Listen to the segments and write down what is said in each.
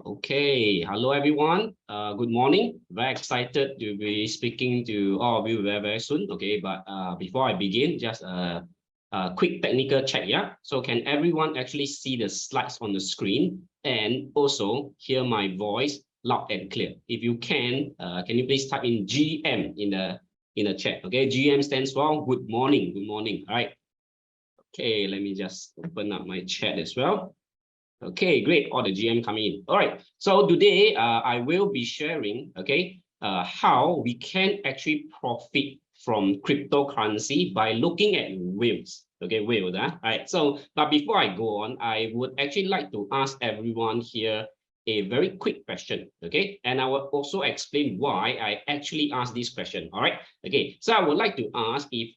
Okay, hello everyone. Good morning. Very excited to be speaking to all of you very soon. Okay, but before I begin, just a quick technical check. Yeah. So can everyone actually see the slides on the screen and also hear my voice loud and clear? If you can you please type in GM in the chat? Okay, GM stands for good morning. Good morning. All right. Okay, let me just open up my chat as well. Okay, great. All the GM coming in. All right. So today, I will be sharing, how we can actually profit from cryptocurrency by looking at whales. Okay, whales. All right. So, but before I go on, I would actually like to ask everyone here a very quick question. Okay, and I will also explain why I actually asked this question. All right. Okay. So I would like to ask if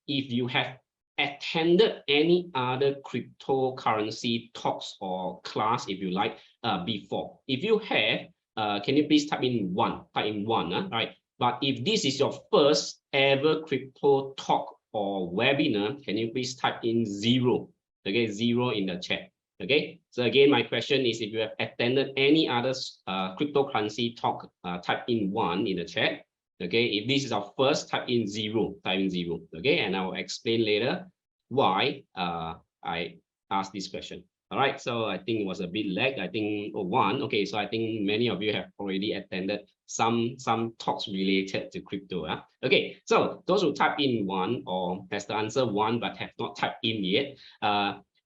you have attended any other cryptocurrency talks or class, if you like, before. If you have, can you please type in one? Right? But if this is your first ever crypto talk or webinar, can you please type in 0? Okay, 0 in the chat. Okay, so again, my question is if you have attended any other cryptocurrency talk, type in 1 in the chat. Okay, if this is our first, type in 0, okay, and I will explain later why I asked this question. All right, so I think it was a bit lag. I think 1. Okay, so I think many of you have already attended some talks related to crypto. Okay, so those who type in 1 or has the answer 1 but have not typed in yet,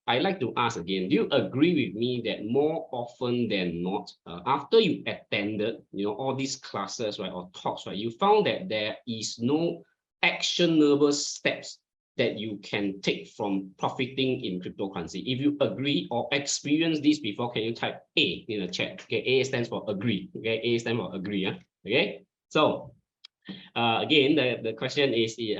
I like to ask again, do you agree with me that more often than not, after you attended, all these classes, right, or talks, right, you found that there is no actionable steps that you can take from profiting in cryptocurrency? If you agree or experience this before, can you type A in the chat? Okay, A stands for agree. Okay, A stands for agree. Okay, so again, the question is, you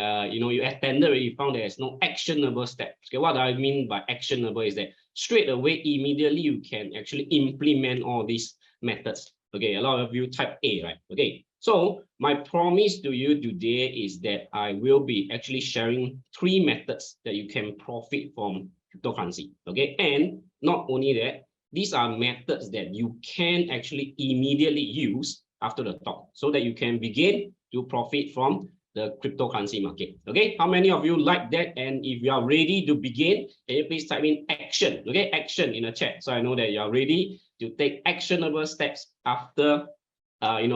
attended, you found there's no actionable steps. Okay, what I mean by actionable is that straight away, immediately, you can actually implement all these methods. Okay, a lot of you type A, right? Okay, so my promise to you today is that I will be actually sharing 3 methods that you can profit from cryptocurrency. Okay, and not only that, these are methods that you can actually immediately use after the talk so that you can begin to profit from the cryptocurrency market. Okay, how many of you like that? And if you are ready to begin, can you please type in action? Okay, action in the chat, so I know that you are ready to take actionable steps after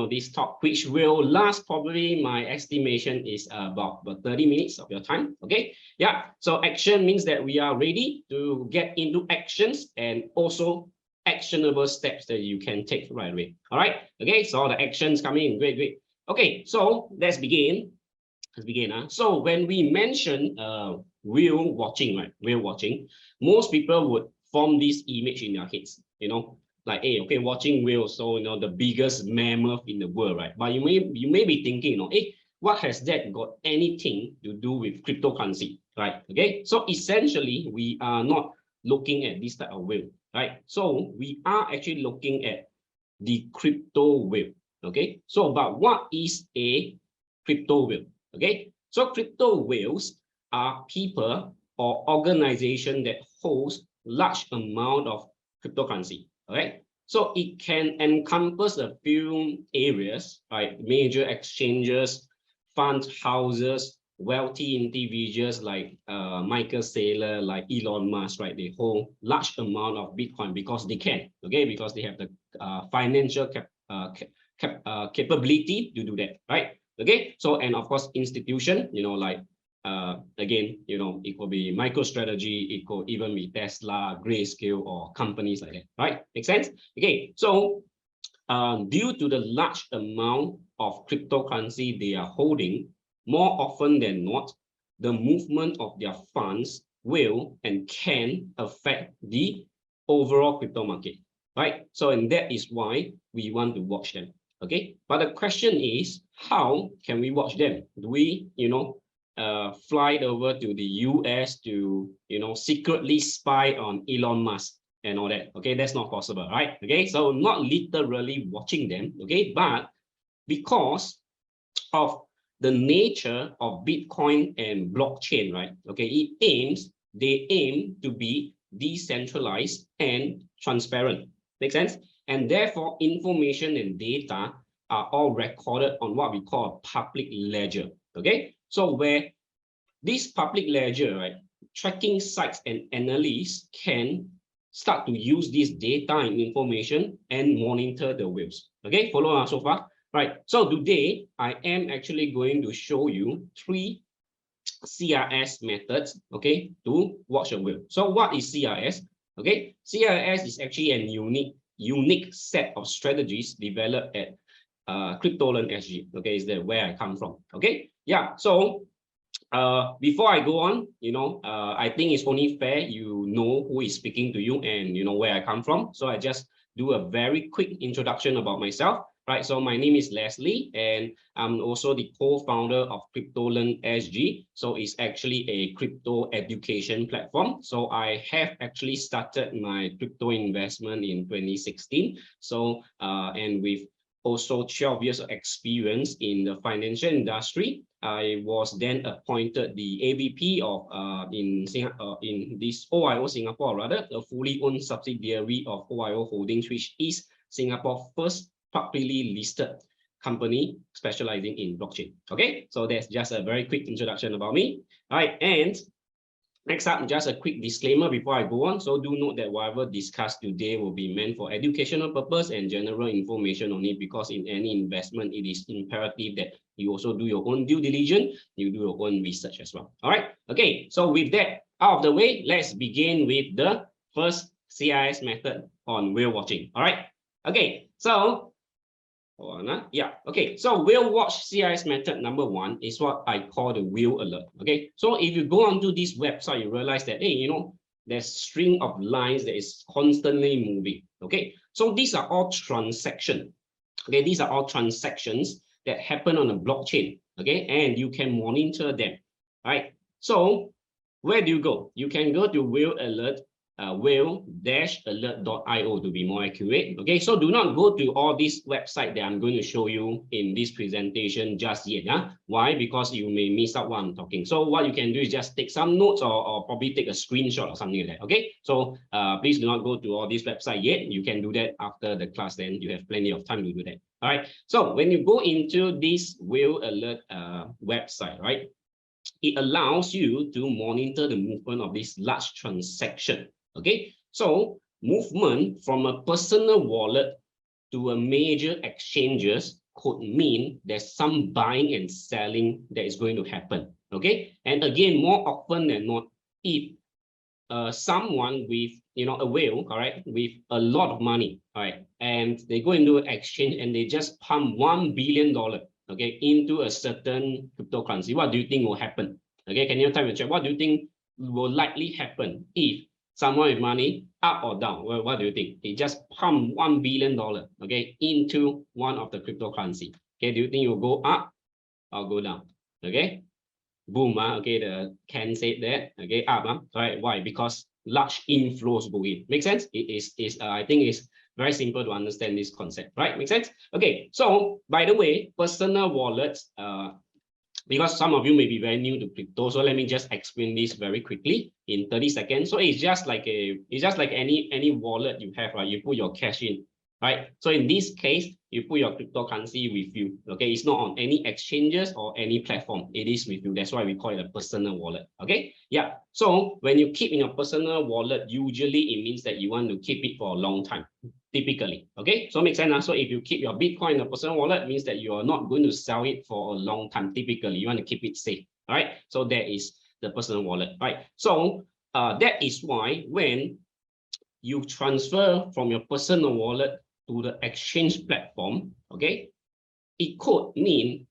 this talk, which will last, probably my estimation is about 30 minutes of your time. Okay, yeah, so action means that we are ready to get into actions and also actionable steps that you can take right away. All right, okay, so all the actions coming in. Great. Okay, so let's begin. So when we mention whale watching, right? Whale watching, most people would form this image in their heads, like, hey, okay, watching whales, so the biggest mammoth in the world, right? But you may be thinking, hey, what has that got anything to do with cryptocurrency, right? Okay, so essentially we are not looking at this type of whale, right? So we are actually looking at the crypto whale. Okay, so but what is a crypto whale? Okay, so crypto whales are people or organization that holds large amount of cryptocurrency. Okay, so it can encompass a few areas, right? Major exchanges, fund houses, wealthy individuals like Michael Saylor, like Elon Musk, right? They hold large amount of Bitcoin because they can, okay, because they have the financial capability to do that, right? Okay, so, and of course institution, like again, it could be MicroStrategy, it could even be Tesla, Grayscale, or companies like that, right? Make sense? Okay, so due to the large amount of cryptocurrency they are holding, more often than not, the movement of their funds will and can affect the overall crypto market, right? So, and that is why we want to watch them. Okay, but the question is, how can we watch them? Do we, fly over to the US to, secretly spy on Elon Musk and all that? Okay, that's not possible, right? Okay, so not literally watching them, okay, but because of the nature of Bitcoin and blockchain, right? Okay, they aim to be decentralized and transparent. Make sense? and therefore information and data are all recorded on what we call a public ledger. Okay, so where this public ledger, right, tracking sites and analysts can start to use this data and information and monitor the whales. Okay, follow us so far. Right, so today I am actually going to show you 3 CRS methods, okay, to watch a whale. So what is CRS? Okay, CRS is actually a unique set of strategies developed at Cryptolearn SG. Okay, is that where I come from? Okay, yeah. So before I go on, I think it's only fair you know who is speaking to you and you know where I come from. So I just do a very quick introduction about myself. Right, so my name is Leslie, and I'm also the co-founder of Cryptolearn SG. So it's actually a crypto education platform. So I have actually started my crypto investment in 2016. So and with also 12 years of experience in the financial industry, I was then appointed the AVP of in this OIO Singapore, rather a fully owned subsidiary of OIO Holdings, which is Singapore's first publicly listed company specializing in blockchain. Okay, so that's just a very quick introduction about me. All right, and next up, just a quick disclaimer before I go on. So do note that whatever discussed today will be meant for educational purpose and general information only, because in any investment, it is imperative that you also do your own due diligence, you do your own research as well. All right, okay, so with that out of the way, let's begin with the first CIS method on whale watching. All right, okay, so yeah, okay, so whale watch CIS method number 1 is what I call the whale alert. Okay, so if you go onto this website, you realize that, hey, there's a string of lines that is constantly moving. Okay, so these are all transactions. Okay, these are all transactions that happen on a blockchain. Okay, and you can monitor them. Right, so where do you go? You can go to whale alert, whale-alert.io to be more accurate. Okay, so do not go to all these websites that I'm going to show you in this presentation just yet. Yeah? Why? Because you may miss out what I'm talking. So what you can do is just take some notes or probably take a screenshot or something like that. Okay, so please do not go to all these websites yet. You can do that after the class, then you have plenty of time to do that. All right, so when you go into this whale alert website, right, it allows you to monitor the movement of this large transaction. Okay, so movement from a personal wallet to a major exchanges could mean there's some buying and selling that is going to happen. Okay, and again, more often than not, if someone with a whale, correct, with a lot of money, all right, and they go into an exchange and they just pump $1 billion, okay, into a certain cryptocurrency, what do you think will happen? Okay, can you type in the chat? What do you think will likely happen if someone with money, up or down? Well, what do you think? They just pump $1 billion, okay, into one of the cryptocurrency. Okay, do you think it will go up or go down? Okay, boom, okay, the can say that, okay, up, right? Why? Because large inflows go in. Make sense? It is I think it's very simple to understand this concept, right? Make sense? Okay, so by the way, personal wallets, because some of you may be very new to crypto, so let me just explain this very quickly in 30 seconds. So it's just like any wallet you have, right? You put your cash in, right? So in this case, you put your cryptocurrency with you. Okay, it's not on any exchanges or any platform. It is with you. That's why we call it a personal wallet. Okay, yeah. So when you keep in your personal wallet, usually it means that you want to keep it for a long time. Typically, okay, so makes sense. So if you keep your Bitcoin in a personal wallet, it means that you are not going to sell it for a long time. Typically, you want to keep it safe. All right, so that is the personal wallet, right? So that is why when you transfer from your personal wallet to the exchange platform, okay, it could mean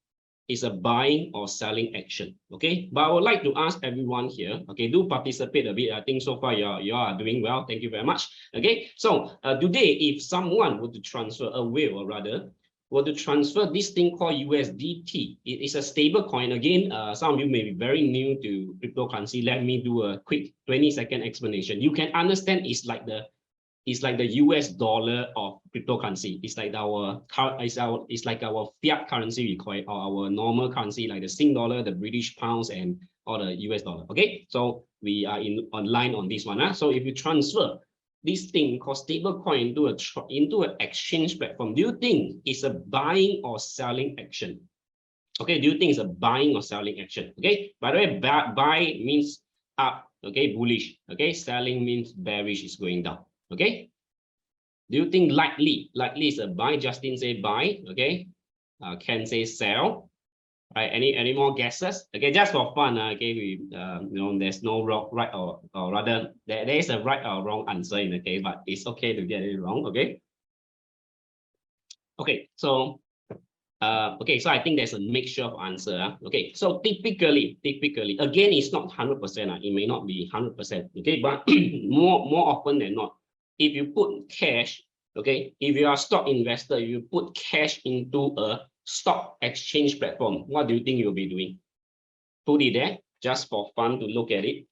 it's a buying or selling action. Okay, but I would like to ask everyone here, okay, do participate a bit. I think so far you are doing well. Thank you very much. Okay, so today, if someone were to transfer a whale, or rather were to transfer this thing called USDT, it is a stable coin. Again, some of you may be very new to cryptocurrency. Let me do a quick 20-second explanation. You can understand it's like the US dollar of cryptocurrency. It's like our fiat currency, we call it, or our normal currency, like the Sing dollar, the British pounds, and or the US dollar. Okay, so we are online on this one. So if you transfer this thing called stable coin into an exchange platform, do you think it's a buying or selling action? Okay, do you think it's a buying or selling action? Okay, by the way, buy means up, okay, bullish. Okay, selling means bearish, is going down. Okay, do you think likely is a buy? Justin say buy. Okay, Ken say sell. Right, any more guesses? Okay, just for fun. Okay, we there's no wrong, right, or rather there is a right or wrong answer in the case, but it's okay to get it wrong. Okay. Okay, so okay, so I think there's a mixture of answer. Okay, so typically, again, it's not 100%. It may not be 100%. Okay, but more often than not, if you put cash, okay, if you are a stock investor, you put cash into a stock exchange platform, what do you think you'll be doing? Put it there just for fun to look at it.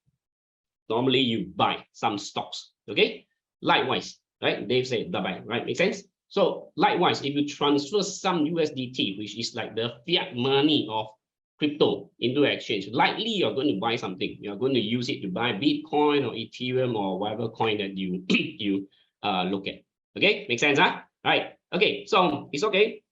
Normally, you buy some stocks. Okay, likewise, right? Dave said buy, right? Make sense? So likewise, if you transfer some USDT, which is like the fiat money of crypto, into exchange, likely you're going to buy something. You're going to use it to buy Bitcoin or Ethereum or whatever coin that you you look at. Okay, make sense, huh? Right. Okay, so it's okay.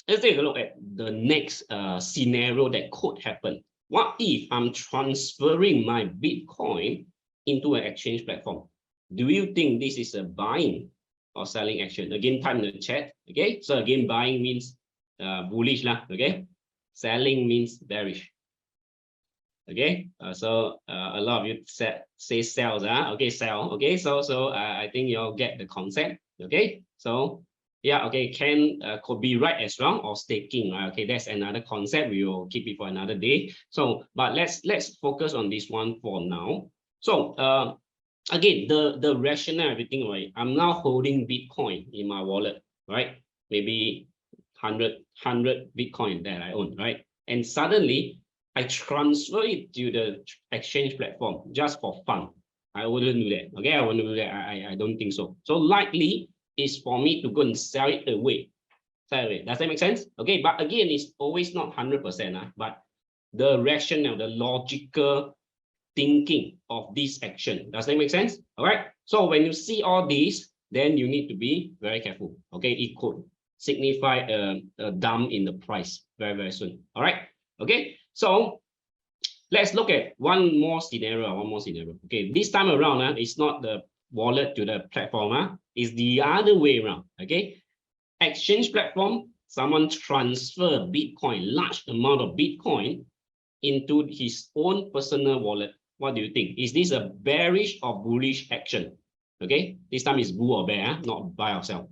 Let's take a look at the next scenario that could happen. What if I'm transferring my Bitcoin into an exchange platform? Do you think this is a buying or selling action? Again, type in the chat. Okay, so again, buying means bullish lah. Okay, selling means bearish. Okay, so a lot of you say sells. Okay, sell. Okay, so I think you'll get the concept. Okay, so yeah, okay, can could be right as well, or staking. Right? Okay, that's another concept. We will keep it for another day. So, but let's focus on this one for now. So again, the rationale, everything, right? I'm now holding Bitcoin in my wallet, right? Maybe 100 Bitcoin that I own, right? And suddenly I transfer it to the exchange platform just for fun. I wouldn't do that. Okay, I wouldn't do that. I don't think so. So likely is for me to go and sell it away. Does that make sense? Okay, but again, it's always not 100%. But the rationale, the logical thinking of this action. Does that make sense? All right. So when you see all these, then you need to be very careful. Okay, it could signify a dump in the price very soon. All right. Okay. So let's look at one more scenario. Okay, this time around, it's not the wallet to the platform. It's the other way around. Okay, exchange platform. Someone transfer Bitcoin, large amount of Bitcoin, into his own personal wallet. What do you think? Is this a bearish or bullish action? Okay, this time is bull or bear, not buy or sell.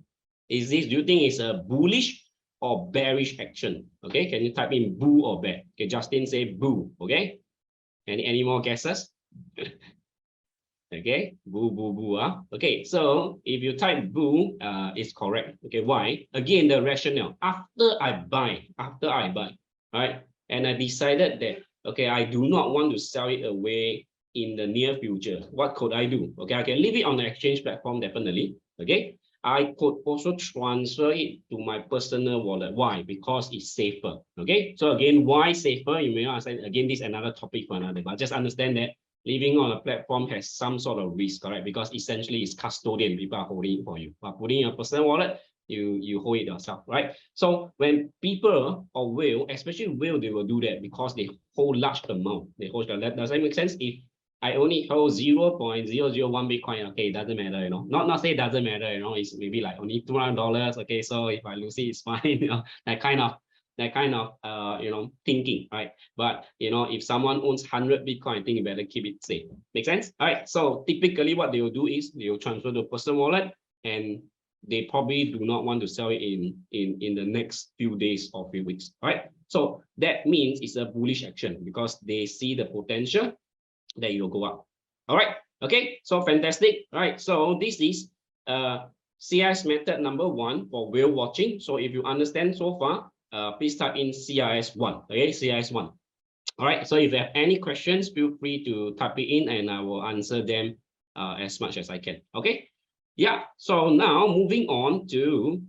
Do you think it's a bullish or bearish action? Okay, can you type in bull or bear? Okay, Justin say bull. Okay, any more guesses? Okay, boo. Okay, so if you type boo, it's correct. Okay, why? Again, the rationale. After I buy, right, and I decided that, okay, I do not want to sell it away in the near future. What could I do? Okay, I can leave it on the exchange platform, definitely. Okay, I could also transfer it to my personal wallet. Why? Because it's safer. Okay, so again, why safer? You may not understand. Again, this is another topic for another, but just understand that living on a platform has some sort of risk, correct? Because essentially it's custodian, people are holding it for you. But putting your personal wallet, you hold it yourself, right? So when people or whale, especially whale, they will do that because they hold large amount. They hold that. Does that make sense? If I only hold 0.001 Bitcoin, okay, it doesn't matter, you know. Not say it doesn't matter, you know, it's maybe like only $200. Okay, so if I lose it, it's fine, you know, that kind of you know, thinking, right? But you know, if someone owns 100 Bitcoin, I think you better keep it safe. Make sense? All right. So typically what they will do is they will transfer to personal wallet, and they probably do not want to sell it in the next few days or few weeks. All right. So that means it's a bullish action because they see the potential that it will go up. All right. Okay. So fantastic. All right. So this is CIS method number 1 for whale watching. So if you understand so far, please type in CIS1. Okay, CIS1. All right, so if you have any questions, feel free to type it in and I will answer them as much as I can. Okay, yeah, so now moving on to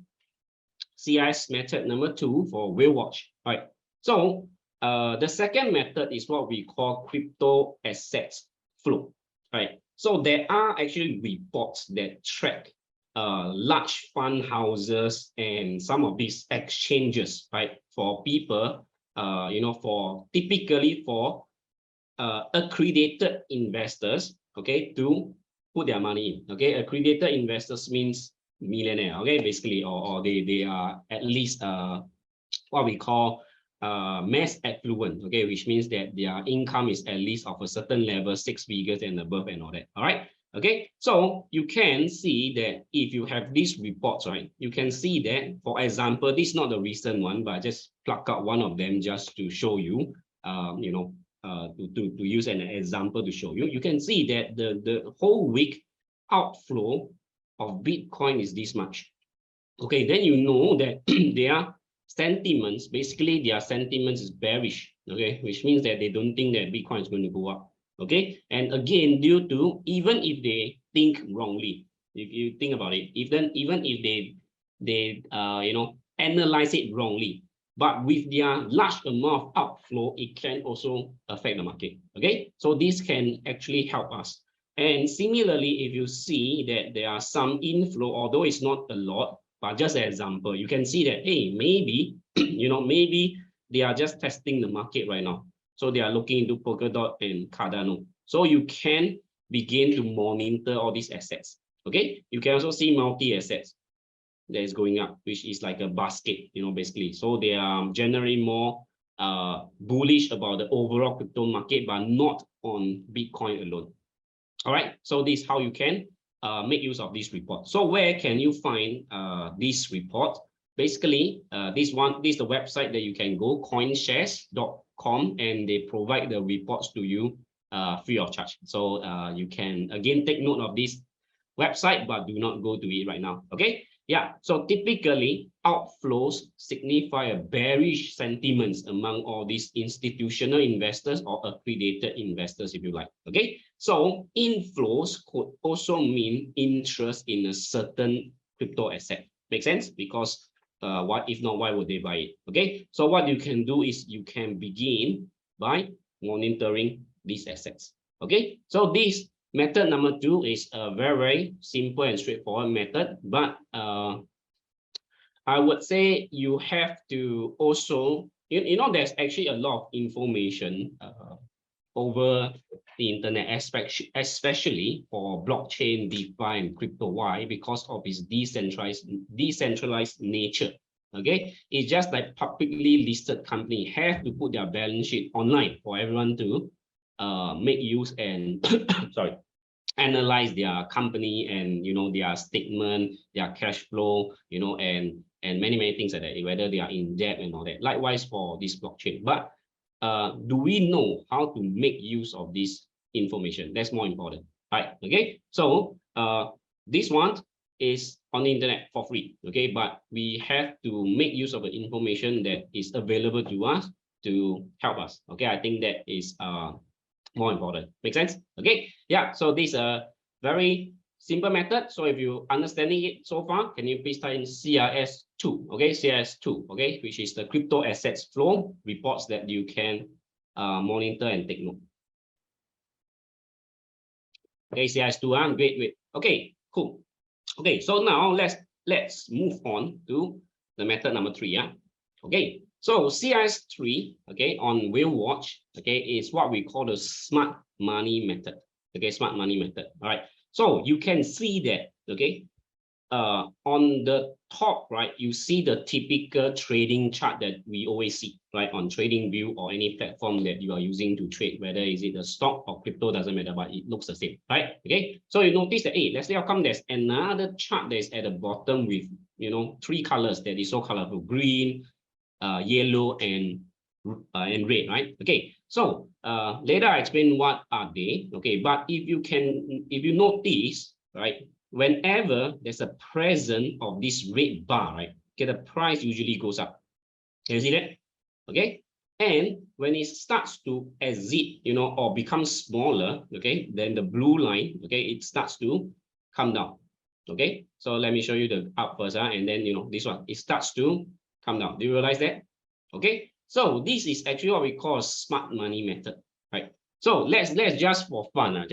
CIS method number 2 for whale watch. All right, so the second method is what we call crypto assets flow. All right, So there are actually reports that track large fund houses and some of these exchanges, right? For people, for typically for accredited investors, okay, to put their money in. Okay, accredited investors means millionaire, okay, basically, or they are at least what we call mass affluent, okay, which means that their income is at least of a certain level, 6 figures and above and all that. All right. Okay, so you can see that if you have these reports, right, you can see that, for example, this is not the recent one, but I just pluck out one of them just to show you, to use an example to show you. You can see that the whole week outflow of Bitcoin is this much. Okay, then you know that their sentiments, basically their sentiments is bearish, okay, which means that they don't think that Bitcoin is going to go up. Okay, and again, due to, even if they think wrongly, if you think about it, even if they analyze it wrongly, but with their large amount of outflow, it can also affect the market. Okay, so this can actually help us. And similarly, if you see that there are some inflow, although it's not a lot, but just an example, you can see that, hey, maybe maybe they are just testing the market right now. So they are looking into Polkadot and Cardano. So you can begin to monitor all these assets. Okay, you can also see multi-assets that is going up, which is like a basket, basically. So they are generally more bullish about the overall crypto market, but not on Bitcoin alone. All right, so this is how you can make use of this report. So where can you find this report? Basically, this is the website that you can go, coinshares.com, and they provide the reports to you free of charge. So you can again take note of this website, but do not go to it right now. Okay. Yeah, so typically outflows signify a bearish sentiments among all these institutional investors or accredited investors, if you like. Okay, so inflows could also mean interest in a certain crypto asset. Make sense? Because what if not, why would they buy it? Okay, so what you can do is you can begin by monitoring these assets. Okay, so this method number 2 is a very, very simple and straightforward method, but I would say you have to also, there's actually a lot of information over the internet, especially for blockchain, DeFi, and crypto. Why? Because of its decentralized nature. Okay, it's just like publicly listed company have to put their balance sheet online for everyone to make use and analyze their company and their statement, their cash flow, and many things like that, whether they are in debt and all that. Likewise for this blockchain. But do we know how to make use of this information? That's more important. Right. Okay. So this one is on the internet for free. Okay, but we have to make use of the information that is available to us to help us. Okay, I think that is more important. Make sense? Okay. Yeah. So this is a very simple method. So if you understanding it so far, can you please type in CRS2? Okay, CRS2. Okay, which is the crypto assets flow reports that you can monitor and take note. Okay, CRS2. Great. Okay, cool. Okay, so now let's move on to the method number 3. Yeah. Okay. So CRS3, okay, on Whale Watch, okay, is what we call the smart money method. Okay, smart money method. All right. So you can see that, okay, on the top, right, you see the typical trading chart that we always see, right, on TradingView or any platform that you are using to trade, whether is it a stock or crypto, doesn't matter, but it looks the same, right? Okay. So you notice that, hey, let's say how come there's another chart that is at the bottom with 3 colors that is so colorful: green, yellow, and red, right? Okay, so later I explain what are they. Okay, but if you notice, right, whenever there's a presence of this red bar, right, okay, the price usually goes up. Can you see that? Okay, and when it starts to exit, or become smaller, okay, then the blue line, okay, it starts to come down. Okay, so let me show you the up first, and then this one, it starts to come down. Do you realize that? Okay, so this is actually what we call a smart money method, right? So let's just for fun,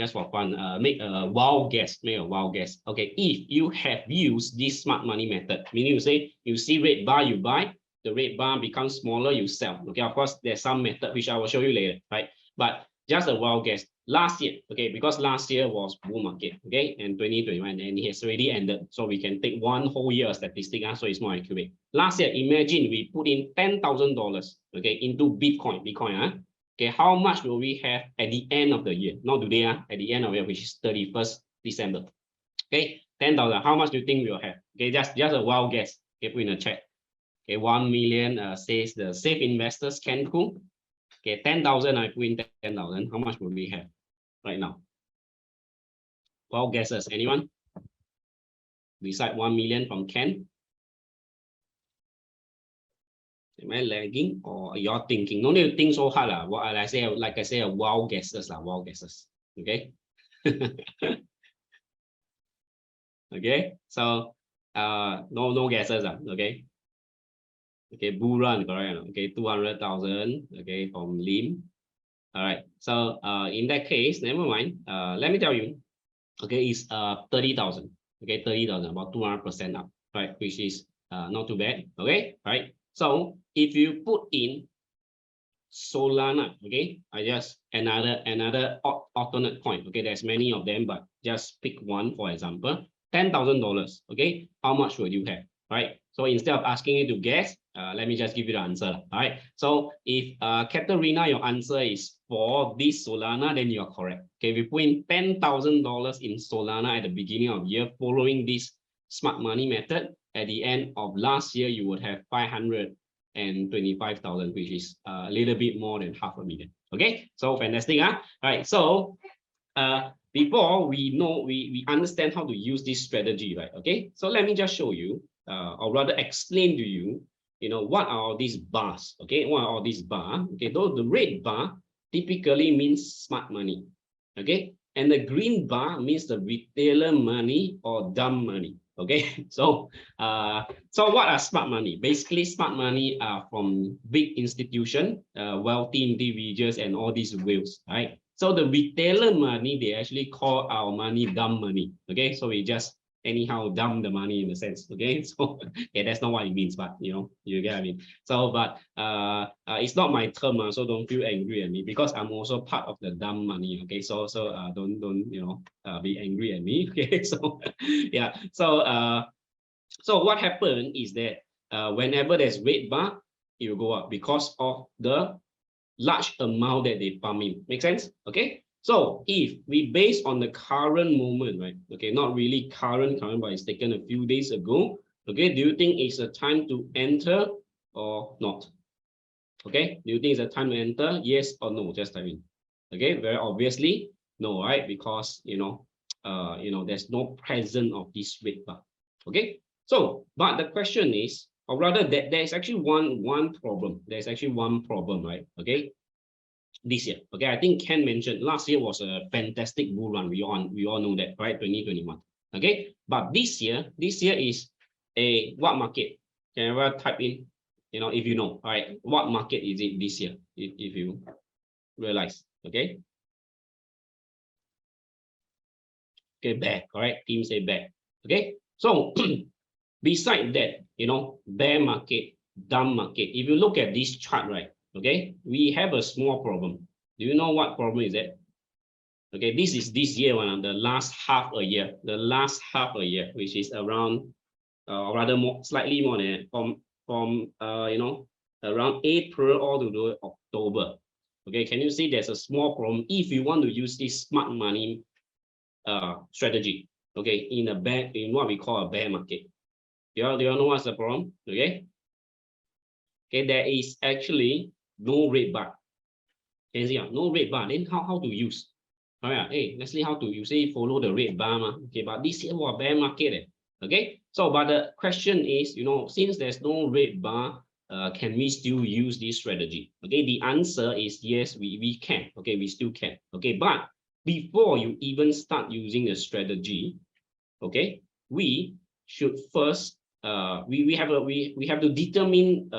make a wild guess. Okay, if you have used this smart money method, meaning you say you see red bar, you buy, the red bar becomes smaller, you sell. Okay, of course, there's some method which I will show you later, right? But just a wild guess. Last year, okay, because last year was bull market, okay, and 2021, and it has already ended. So we can take one whole year of statistic, so it's more accurate. Last year, imagine we put in $10,000, okay, into Bitcoin, okay, how much will we have at the end of the year? Not today, at the end of the year, which is 31st December. Okay, 10,000. How much do you think we'll have? Okay, just a wild guess. Okay, put in the chat. Okay, 1 million says the safe investors can cool. Okay, 10,000, I put in 10,000. How much will we have right now? Wild guesses. Anyone? Beside 1 million from Ken. Am I lagging or you're thinking? No need to think so hard. What I say, like I say, wild guesses, wild guesses. Okay. Okay. So no guesses. Okay. Okay, bull run, correct. Okay, 200,000. Okay, from Lim. All right. So in that case, never mind. Let me tell you. Okay, it's 30,000. Okay, 30,000, about 200% up, right? Which is not too bad. Okay, right. So if you put in Solana, okay, I just another alternate coin. Okay, there's many of them, but just pick one for example. $10,000. Okay, how much would you have? Right. So instead of asking you to guess, let me just give you the answer. All right. So if Katerina, your answer is for this Solana, then you are correct. Okay, we put in $10,000 in Solana at the beginning of the year, following this smart money method. At the end of last year, you would have 525,000, which is a little bit more than 500,000. Okay, so fantastic, huh? All right. So before we understand how to use this strategy, right? Okay, so let me just show you, or rather explain to you, what are these bars? Okay, what are these bars? Okay, though the red bar typically means smart money. Okay, and the green bar means the retailer money or dumb money. Okay, so what are smart money? Basically, smart money are from big institution, wealthy individuals, and all these whales, right? So the retailer money, they actually call our money dumb money. Okay, so we just anyhow dump the money in a sense. Okay, so yeah, that's not what it means, but you get what I mean. So, but it's not my term, so don't feel angry at me because I'm also part of the dumb money. Okay, so don't be angry at me. Okay, so yeah, so what happened is that whenever there's red bar, it will go up because of the large amount that they pump in. Make sense? Okay. So if we base on the current moment, right? Okay, not really current, but it's taken a few days ago. Okay, do you think it's a time to enter or not? Okay, do you think it's a time to enter? Yes or no? Just type in. Okay, very obviously no, right? Because there's no presence of this red bar. Okay, so but the question is, or rather that there's actually one problem. There's actually one problem, right? Okay, this year. Okay, I think Ken mentioned last year was a fantastic bull run. We all know that, right? 2021. Okay, but this year is a what market? Can everyone type in? If you know, all right, what market is it this year? If you realize, okay. Okay, bear, correct? Team say bear. Okay, so beside that, bear market, dumb market. If you look at this chart, right? Okay, we have a small problem. Do you know what problem is that? Okay, this is this year one, the last half a year, which is around, rather more, slightly more than from around April all to October. Okay, can you see there's a small problem if you want to use this smart money strategy? Okay, in what we call a bear market. Do you all know what's the problem? Okay. Okay, there is actually no red bar. Can you see? No red bar. Then how to use? All right. Hey, Leslie, how to you say follow the red bar? Okay, but this here was bear market. Okay. So, but the question is, since there's no red bar, can we still use this strategy? Okay, the answer is yes, we can. Okay, we still can. Okay, but before you even start using the strategy, okay, we should first we have to determine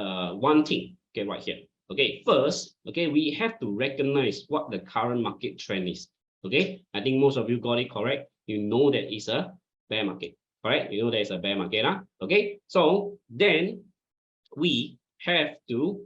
one thing. Okay, right here. Okay, first, okay, we have to recognize what the current market trend is. Okay, I think most of you got it correct. You know that it's a bear market, correct? You know that it's a bear market, huh? Okay, so then we have to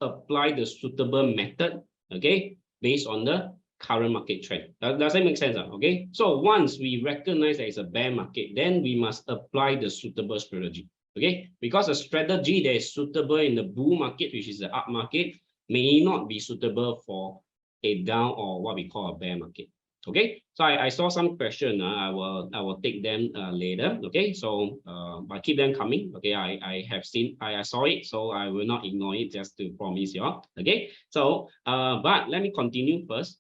apply the suitable method, okay, based on the current market trend. Does that make sense? Okay, so once we recognize that it's a bear market, then we must apply the suitable strategy. Okay, because a strategy that is suitable in the bull market, which is the up market, may not be suitable for a down or what we call a bear market. Okay, so I saw some question. I will take them later. Okay, so but keep them coming. Okay, I have seen, I saw it, so I will not ignore it, just to promise you all. Okay, so but let me continue first.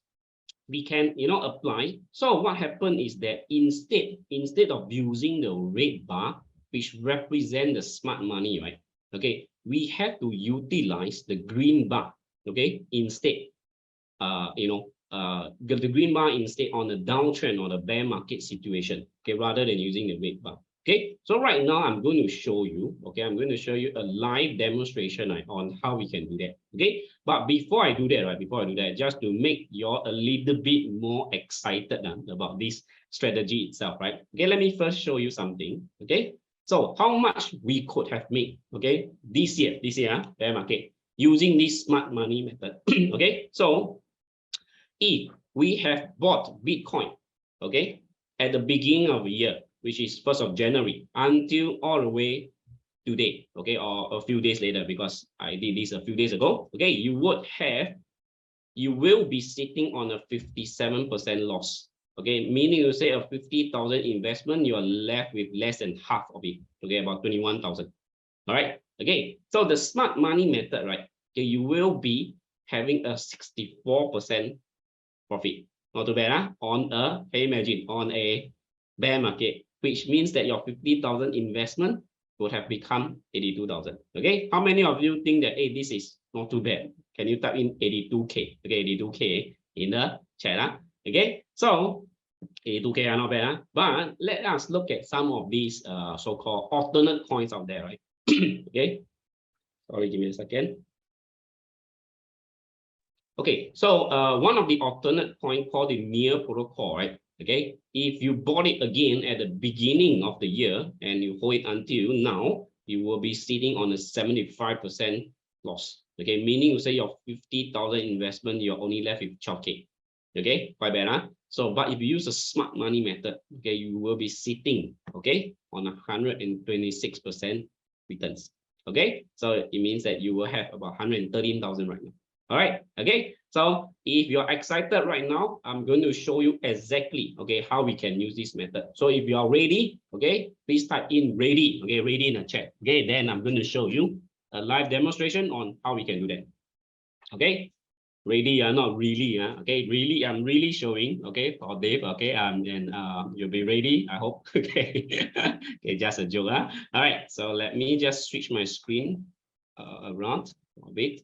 We can, you know, apply. So what happened is that instead of using the red bar, which represent the smart money, right? Okay, we have to utilize the green bar. Okay, instead, you know, the green bar instead on the downtrend or the bear market situation, okay, rather than using the red bar. Okay, so right now I'm going to show you, okay, I'm going to show you a live demonstration, right, on how we can do that. Okay, but before I do that, right, just to make you a little bit more excited about this strategy itself, right? Okay, let me first show you something. Okay, so how much we could have made, okay, this year, bear market, using this smart money method. Okay, so if we have bought Bitcoin, okay, at the beginning of the year, which is 1st of January, until all the way today, okay, or a few days later, because I did this a few days ago, okay, you will be sitting on a 57% loss. Okay, meaning you say a 50,000 investment, you are left with less than half of it, okay, about 21,000. All right, okay, so the smart money method, right, okay, you will be having a 64% profit. Not too bad, huh? On a, can you imagine, on a bear market, which means that your 50,000 investment would have become 82,000. Okay, how many of you think that, hey, this is not too bad? Can you type in 82K? Okay, 82K in the chat. Huh? Okay, so 82K are not bad, huh? But let us look at some of these so-called alternate coins out there, right? Okay, sorry, give me a second. Okay, so one of the alternate coin called the near protocol, right? Okay, if you bought it again at the beginning of the year and you hold it until now, you will be sitting on a 75% loss. Okay, meaning you say your 50,000 investment, you're only left with 12K. Okay, quite bad, huh? So, but if you use a smart money method, okay, you will be sitting, okay, on 126% returns. Okay, so it means that you will have about 113,000 right now. All right, okay, so if you're excited right now, I'm going to show you exactly, okay, how we can use this method. So if you are ready, okay, please type in ready, okay, ready in the chat. Okay, then I'm going to show you a live demonstration on how we can do that. Okay, ready, not really, okay, really, I'm really showing, okay, for Dave, okay, and you'll be ready, I hope. Okay, okay, just a joke, huh? All right, so let me just switch my screen around a bit.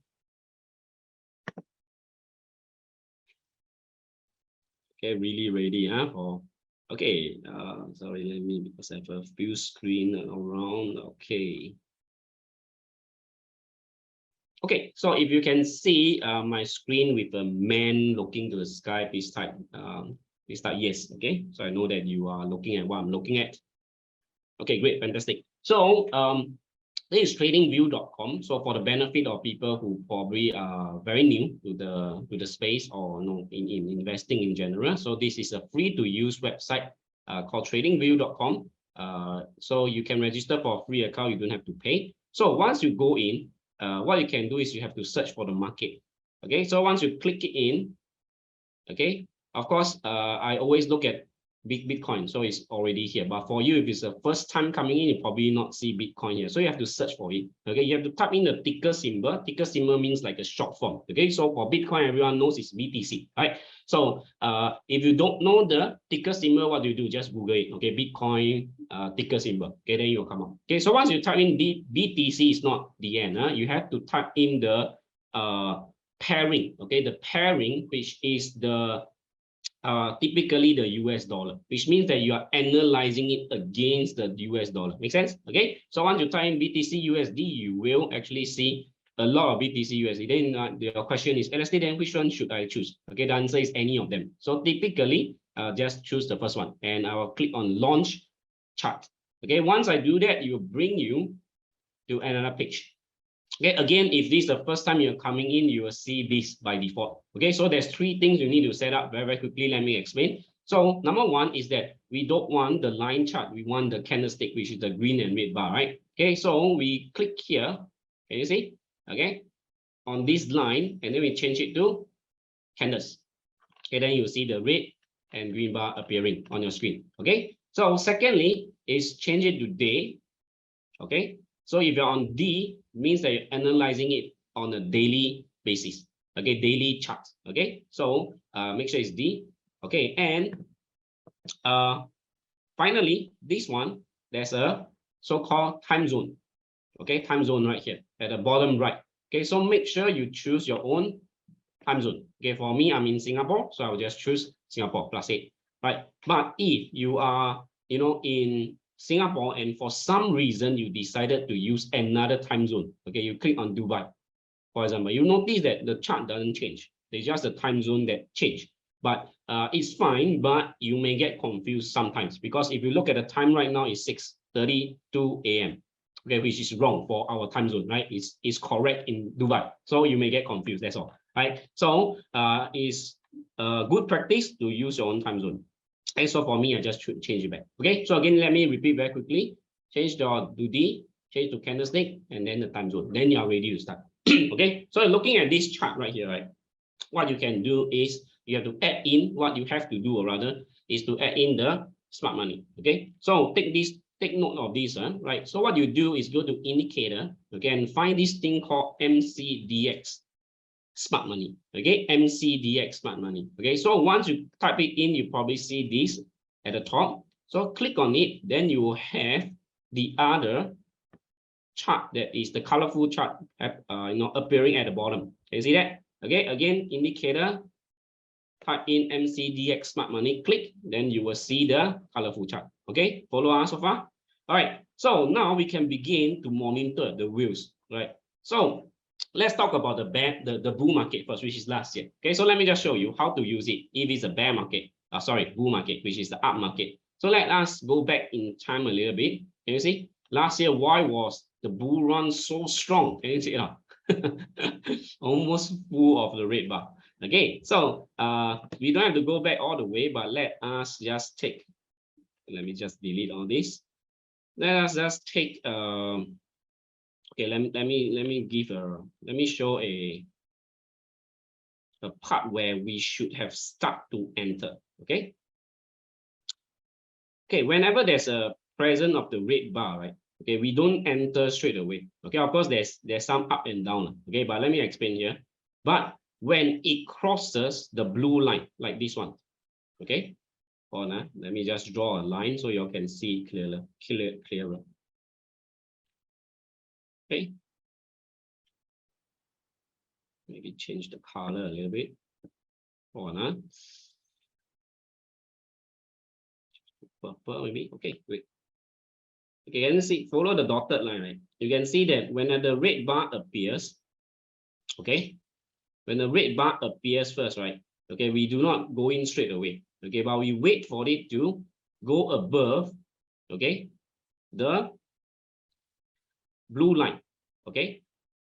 Okay, really ready, huh? For okay, sorry, let me, because I have a few screen around. Okay. Okay, so if you can see my screen with a man looking to the sky, please type yes. Okay, so I know that you are looking at what I'm looking at. Okay, great, fantastic. So this is tradingview.com. So for the benefit of people who probably are very new to the space or in investing in general, so this is a free to use website called tradingview.com. So you can register for a free account, you don't have to pay. So once you go in, what you can do is you have to search for the market. Okay, so once you click it in, okay, of course, I always look at Bitcoin, so it's already here. But for you, if it's the first time coming in, you probably not see Bitcoin here. So you have to search for it. Okay, you have to type in the ticker symbol. Ticker symbol means like a short form. Okay, so for Bitcoin, everyone knows it's BTC, right? So if you don't know the ticker symbol, what do you do? Just Google it. Okay, Bitcoin ticker symbol. Okay, then you'll come up. Okay, so once you type in BTC, is not the end. You have to type in the pairing. Okay, the pairing, which is the typically the US dollar, which means that you are analyzing it against the US dollar. Make sense? Okay, so once you type in BTC USD, you will actually see a lot of BTC USD. Then your question is, LSD, then which one should I choose? Okay, the answer is any of them. So typically, just choose the first one, and I will click on launch chart. Okay, once I do that, it will bring you to another page. Okay, again, if this is the first time you're coming in, you will see this by default. Okay, so there's three things you need to set up very, very quickly. Let me explain. So number one is that we don't want the line chart. We want the candlestick, which is the green and red bar, right? Okay, so we click here. Can you see? Okay, on this line, and then we change it to candles. Okay, then you see the red and green bar appearing on your screen. Okay, so secondly is change it to day. Okay, so if you're on D, means that you're analyzing it on a daily basis. Okay, daily chart. Okay, so make sure it's D. Okay, and finally, this one, there's a so-called time zone. Okay, time zone right here at the bottom right. Okay, so make sure you choose your own time zone. Okay, for me, I'm in Singapore, so I'll just choose Singapore +8. Right, but if you are, in Singapore and for some reason you decided to use another time zone, okay, you click on Dubai, for example, you notice that the chart doesn't change. There's just the time zone that change. But it's fine, but you may get confused sometimes, because if you look at the time right now, it's 6:32 a.m. Okay, which is wrong for our time zone, right? It's correct in Dubai, so you may get confused. That's all, right? So it's good practice to use your own time zone. And so for me, I just change it back. Okay, so again, let me repeat very quickly. Change to D, change to candlestick, and then the time zone. Then you are ready to start. Okay, so looking at this chart right here, right? What you can do is you have to add in, what you have to do, or rather, is to add in the smart money. Okay, so take note of this, right? So what you do is go to indicator, okay, and find this thing called MCDX smart money. Okay, MCDX smart money. Okay, so once you type it in, you probably see this at the top. So click on it, then you will have the other chart, that is the colorful chart, appearing at the bottom. Can you see that? Okay, again, indicator, type in MCDX smart money, click, then you will see the colorful chart. Okay, follow us so far? All right, so now we can begin to monitor the wheels, right? So let's talk about the bull market first, which is last year. Okay, so let me just show you how to use it if it's a bear market. Bull market, which is the up market. So let us go back in time a little bit. Can you see? Last year, why was the bull run so strong? Can you see it? Almost full of the red bar. Okay, so we don't have to go back all the way, but let us just take. Let me just delete all this. Let us just take. Okay, let me show a part where we should have start to enter. Okay. Okay, whenever there's a presence of the red bar, right? Okay, we don't enter straight away. Okay, of course there's some up and down. Okay, but let me explain here. But when it crosses the blue line, like this one, okay. Hold on, let me just draw a line so you can see clearer. Okay. Maybe change the color a little bit. Hold on. Purple maybe. Okay, great. Okay, you can see, follow the dotted line, right? You can see that when the red bar appears, okay, when the red bar appears first, right? Okay, we do not go in straight away. Okay, but we wait for it to go above, okay, the blue line. Okay,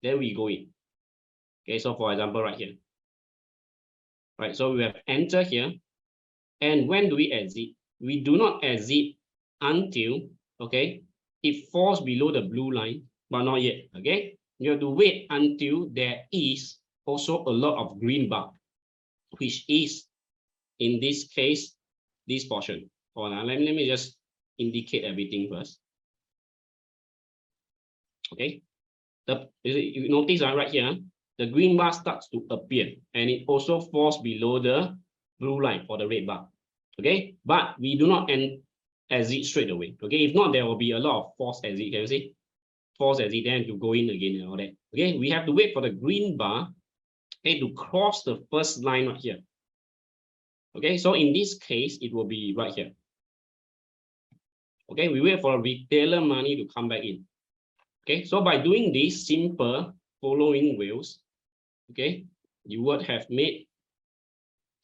then we go in. Okay, so for example, right here. Right, so we have enter here. And when do we exit? We do not exit until, okay, it falls below the blue line, but not yet. Okay, you have to wait until there is also a lot of green bar, which is in this case this portion. Hold on, let me just indicate everything first. Okay, you notice right here, the green bar starts to appear, and it also falls below the blue line for the red bar. Okay, but we do not exit straight away. Okay, if not, there will be a lot of false exit. Can you see? False exit, then to go in again and all that. Okay, we have to wait for the green bar, okay, to cross the first line right here. Okay, so in this case, it will be right here. Okay, we wait for a retailer money to come back in. Okay, so by doing this simple following whales, okay, you would have made,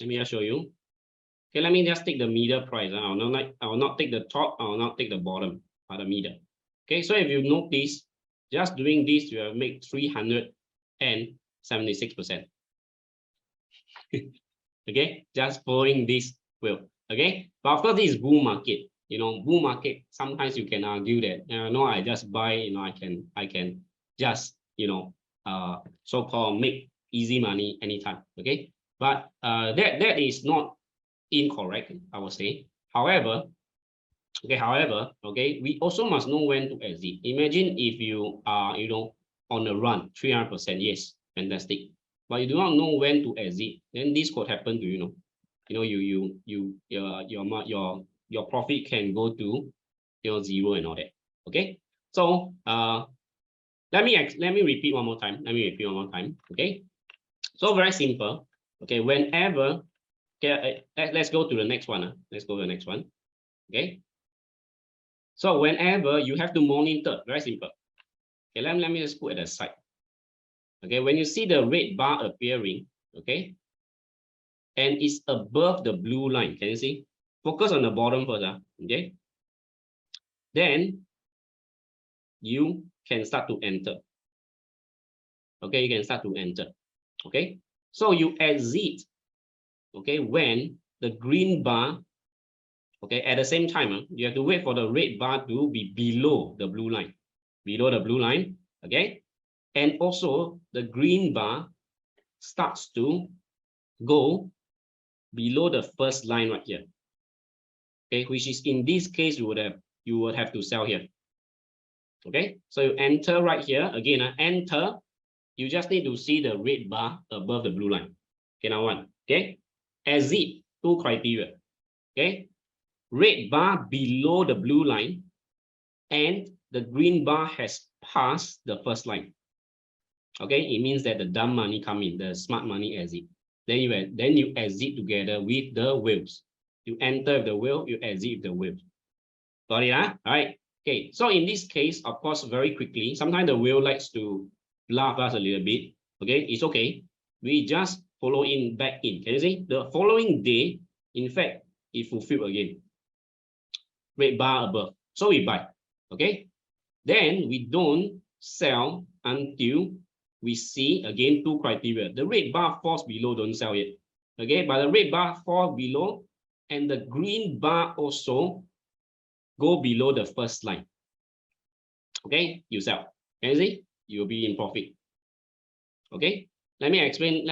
let me just show you. Okay, let me just take the middle price. I will not take the top, I will not take the bottom, but the middle. Okay, so if you notice, just doing this, you have made 376%. Okay, just following this whale. Okay, but of course, this is bull market. You know, bull market, sometimes you can argue that, no, I just buy, you know, I can just, you know, so-called make easy money anytime. Okay, but that is not incorrect, I would say. However, okay, we also must know when to exit. Imagine if you are, you know, on a run, 300%, yes, fantastic. But you do not know when to exit, then this could happen to you know, your profit can go to, you know, zero and all that. Okay, so let me repeat one more time. Okay, so very simple. Okay, whenever, okay, let's go to the next one. Let's go to the next one. Okay, so whenever you have to monitor, very simple. Okay, let me just put at the side. Okay, when you see the red bar appearing, okay, and it's above the blue line, can you see? Focus on the bottom first, okay? Then you can start to enter. Okay, you can start to enter. Okay, so you exit, okay, when the green bar, okay, at the same time, you have to wait for the red bar to be below the blue line, okay? And also the green bar starts to go below the first line right here, okay, which is in this case you would have to sell here. Okay, so you enter right here again. Enter, you just need to see the red bar above the blue line. Okay, now one. Okay, exit, 2 criteria. Okay, red bar below the blue line and the green bar has passed the first line. Okay, it means that the dumb money come in, the smart money exit. Then you exit together with the whales. You enter with the whale, you exit with the whale. Got it, huh? All right. Okay, so in this case, of course, very quickly, sometimes the whale likes to laugh us a little bit. Okay, it's okay. We just follow in back in. Can you see? The following day, in fact, it fulfilled again. Red bar above. So we buy. Okay. Then we don't sell until we see again 2 criteria. The red bar falls below, don't sell it. Okay, but the red bar falls below and the green bar also go below the first line. Okay, you sell. Can you see? You'll be in profit. Okay, let me explain.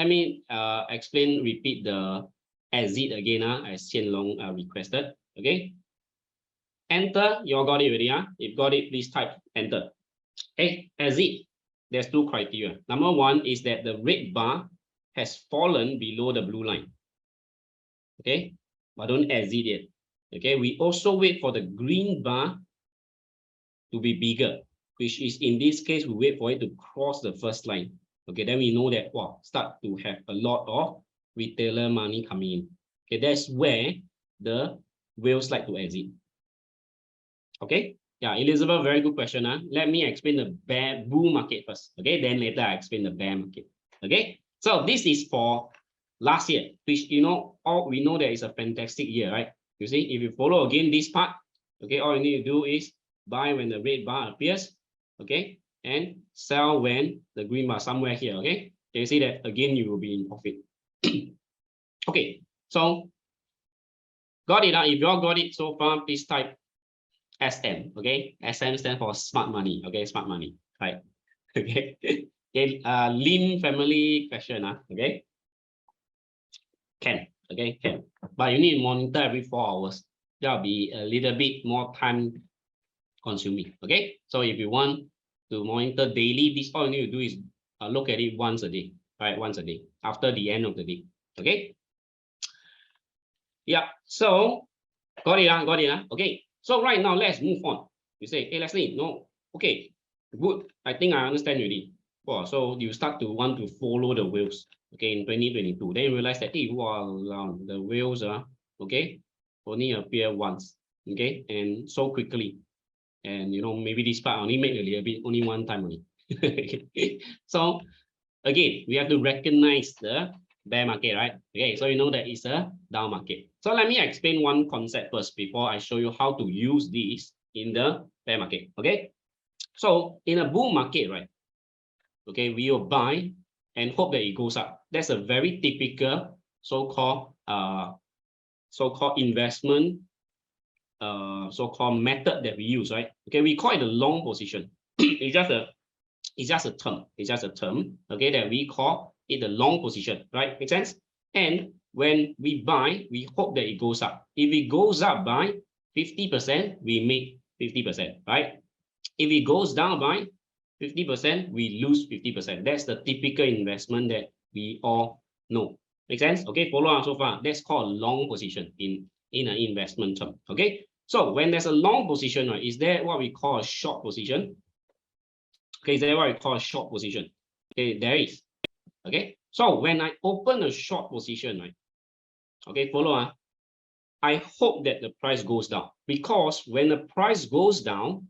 Repeat the exit again, as Qian Long requested. Okay, enter. You all got it already. If got it, please type enter. Okay, exit. There's 2 criteria. Number 1 is that the red bar has fallen below the blue line. Okay, but don't exit it. Okay, we also wait for the green bar to be bigger, which is in this case, we wait for it to cross the first line. Okay, then we know that, wow, start to have a lot of retailer money coming in. Okay, that's where the whales like to exit. Okay, yeah, Elizabeth, very good question. Let me explain the bull market first. Okay, then later I explain the bear market. Okay, so this is for last year, which, you know, we know that it's a fantastic year, right? You see, if you follow again this part, okay, all you need to do is buy when the red bar appears, okay, and sell when the green bar somewhere here, okay? Can you see that again? You will be in profit. Okay, so got it. If you all got it so far, please type SM. Okay, SM stands for smart money. Okay, smart money, right? Okay. Okay. Lean family question. Okay. Can. Okay, can. But you need to monitor every 4 hours. That'll be a little bit more time consuming. Okay, so if you want to monitor daily, this all you need to do is look at it once a day, right? Once a day after the end of the day. Okay, yeah, so got it. Okay, so right now let's move on. You say, hey Leslie, no, okay, good, I think I understand already. Well, so you start to want to follow the whales, okay, in 2022. Then you realize that, hey, wow, the whales okay, only appear once, okay, and so quickly. And you know, maybe this part only make a little bit, only one time only. So again, we have to recognize the bear market, right? Okay, so you know that it's a down market. So let me explain one concept first before I show you how to use this in the bear market. Okay, so in a bull market, right? Okay, we will buy and hope that it goes up. That's a very typical so-called investment so-called method that we use, right? Okay, we call it a long position. it's just a term, okay, that we call it a long position, right? Make sense? And when we buy, we hope that it goes up. If it goes up by 50%, we make 50%, right? If it goes down by 50%, we lose 50%. That's the typical investment that we all know. Make sense? Okay, follow on so far. That's called long position in an investment term. Okay, so when there's a long position, right, is there what we call a short position? Okay, is there what we call a short position? Okay, there is. Okay, so when I open a short position, right? Okay, follow on. I hope that the price goes down, because when the price goes down,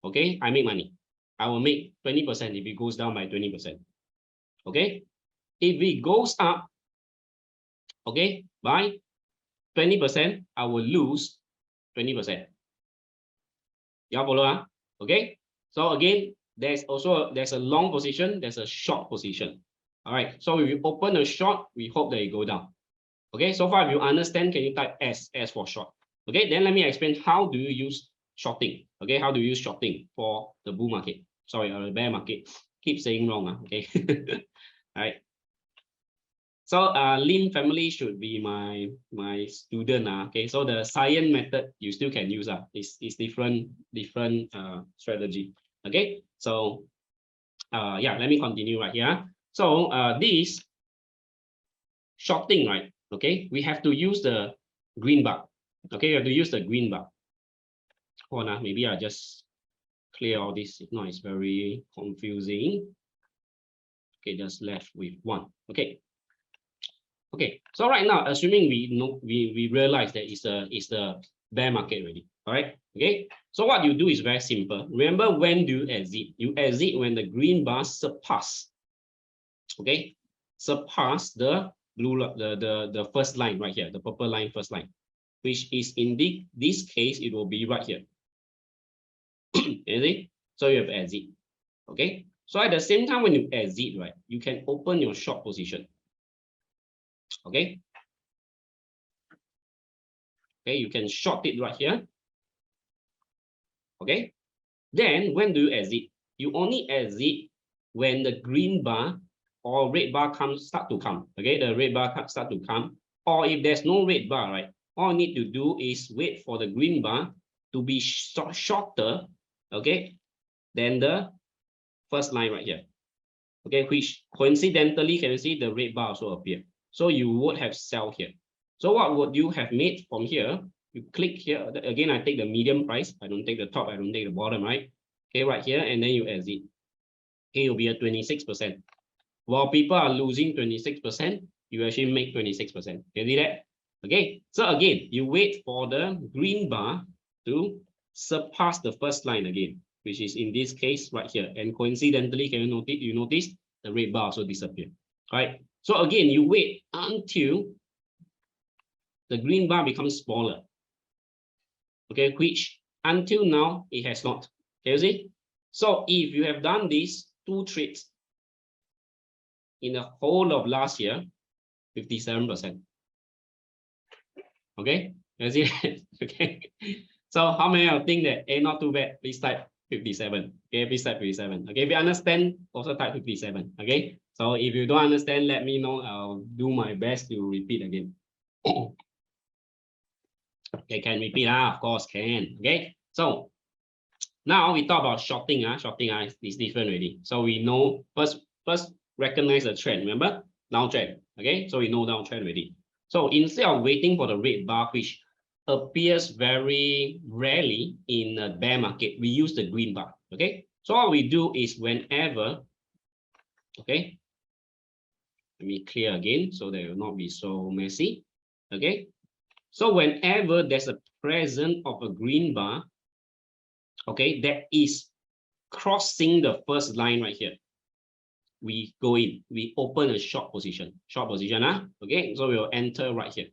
okay, I make money. I will make 20% if it goes down by 20%. Okay, if it goes up, okay, by 20%, I will lose 20%. Yeah, follow. Okay, so again, there's a long position, there's a short position. All right, so if you open a short, we hope that it go down. Okay, so far if you understand, can you type S for short? Okay, then let me explain how do you use shorting. Okay, how do you use shorting for the bull market? Sorry, the bear market. Keep saying wrong. Okay. All right. So Lin family should be my student. Okay, so the science method you still can use. It's different strategy. Okay, so yeah, let me continue right here. So this shorting, right? Okay, we have to use the green bar. Okay, you have to use the green bar. Hold on, maybe I just clear all this. If not, it's very confusing. Okay, just left with one. Okay. Okay, so right now, assuming we realize that it's the bear market already. All right. Okay. So what you do is very simple. Remember, when do you exit? You exit when the green bar surpass. Okay, surpass the blue the first line right here, the purple line first line, which is in this case it will be right here. You see? So you have exit. Okay. So at the same time, when you exit, right, you can open your short position. Okay. Okay, you can short it right here. Okay. Then when do you exit? You only exit when the green bar or red bar start to come. Okay, the red bar start to come. Or if there's no red bar, right, all you need to do is wait for the green bar to be shorter, okay, than the first line right here. Okay, which coincidentally, can you see the red bar also appear? So you would have sell here. So what would you have made from here? You click here. Again, I take the medium price. I don't take the top. I don't take the bottom, right? Okay, right here, and then you exit. Okay, it'll be a 26%. While people are losing 26%, you actually make 26%. You see that? Okay, so again, you wait for the green bar to surpass the first line again, which is in this case right here. And coincidentally, can you notice the red bar also disappear? Right? So again, you wait until the green bar becomes smaller. Okay, which until now it has not. Can you see? So if you have done these 2 trades in the whole of last year, 57%. Okay, you see that? Okay. So how many of you think that not too bad? Please type 57. Okay, please type 57. Okay, if you understand, also type 57. Okay. So if you don't understand, let me know. I'll do my best to repeat again. Okay, can repeat, of course can. Okay, so now we talk about shorting. Shorting is different already. So we know first recognize the trend. Remember, downtrend. Okay, so we know downtrend already. So instead of waiting for the red bar, which appears very rarely in a bear market, we use the green bar. Okay, so what we do is whenever, okay, let me clear again so that it will not be so messy. Okay, so whenever there's a presence of a green bar, okay, that is crossing the first line right here, we go in, we open a short position, okay, so we'll enter right here.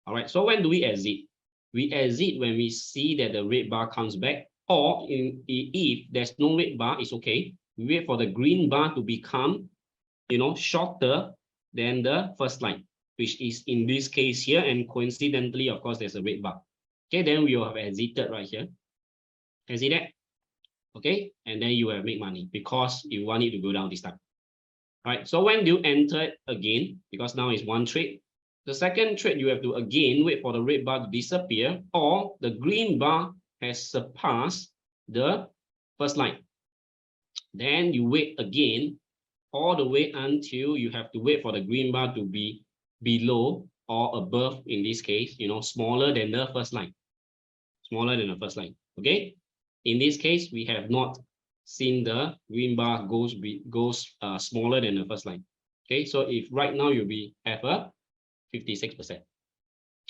All right, so when do we exit? We exit when we see that the red bar comes back, or if there's no red bar, it's okay. We wait for the green bar to become, shorter than the first line, which is in this case here, and coincidentally, of course, there's a red bar. Okay, then we will have exited right here. Can see that? Okay, and then you will make money because you want it to go down this time. All right, so when you enter it again, because now it's one trade, the second trade you have to again wait for the red bar to disappear, or the green bar has surpassed the first line. Then you wait again all the way until you have to wait for the green bar to be below or above, in this case, smaller than the first line. Smaller than the first line. Okay. In this case, we have not seen the green bar goes smaller than the first line. Okay, so if right now you'll have a 56%.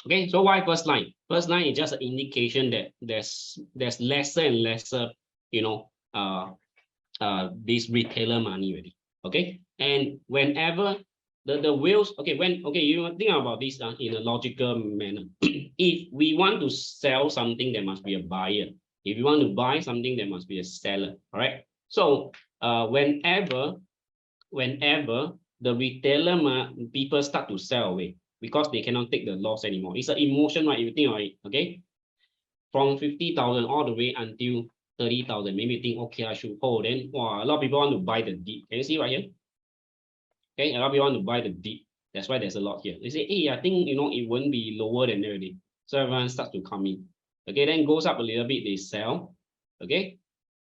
Okay, so why first line? First line is just an indication that there's lesser and lesser, this retailer money already. Okay, and whenever the whales, you think about this in a logical manner. If we want to sell something, there must be a buyer. If you want to buy something, there must be a seller. All right. So whenever the retailer people start to sell away because they cannot take the loss anymore. It's an emotion, right? You think about it, okay? From 50,000 all the way until 30,000, maybe you think, okay, I should hold. Then, wow, a lot of people want to buy the dip. Can you see right here? Okay, a lot of people want to buy the dip. That's why there's a lot here. They say, hey, I think, it won't be lower than already. So everyone starts to come in. Okay, then goes up a little bit, they sell. Okay,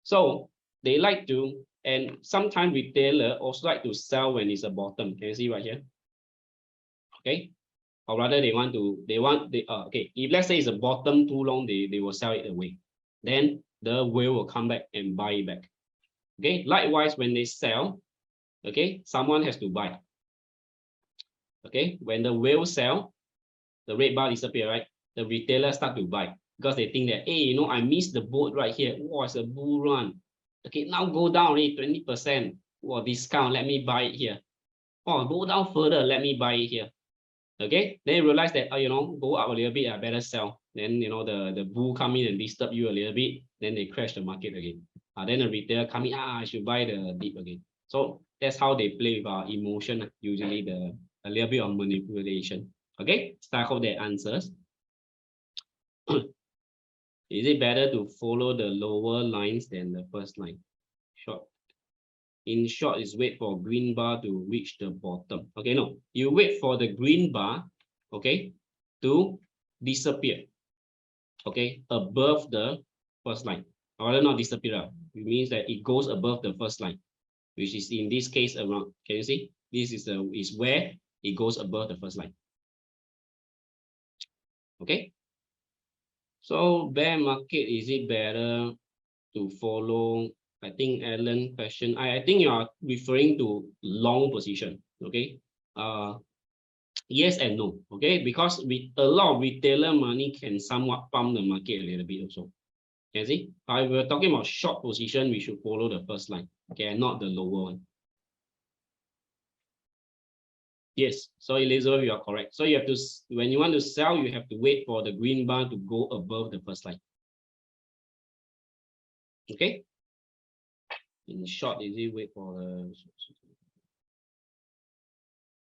so they like to, and sometimes retailer also like to sell when it's a bottom. Can you see right here? Okay, or rather okay, if let's say it's a bottom too long, they will sell it away. Then the whale will come back and buy it back. Okay, likewise, when they sell, okay, someone has to buy. Okay, when the whale sell, the red bar disappear, right? The retailer start to buy because they think that, hey, I missed the boat right here. Oh, it's a bull run. Okay, now go down 20%. Oh, discount, let me buy it here. Oh, go down further, let me buy it here. Okay, then you realize that, go up a little bit, I better sell. Then, the bull come in and disturb you a little bit. Then they crash the market again. Then the retailer come in, I should buy the dip again. So that's how they play with our emotion, usually a little bit of manipulation. Okay, so I hope that answers. Is it better to follow the lower lines than the first line? Short. In short, is wait for green bar to reach the bottom. Okay, no, you wait for the green bar, okay, to disappear. Okay, above the first line. Or not disappear. It means that it goes above the first line, which is in this case around. Can you see? This is where it goes above the first line. Okay. So bear market, is it better to follow? I think Alan question. I think you are referring to long position. Okay. Yes and no. Okay, because with a lot of retailer money can somewhat pump the market a little bit also. Can you see? If we're talking about short position, we should follow the first line. Okay, and not the lower one. Yes, so Elizabeth, you are correct. So you have to, when you want to sell, you have to wait for the green bar to go above the first line. Okay. In short, is it wait for the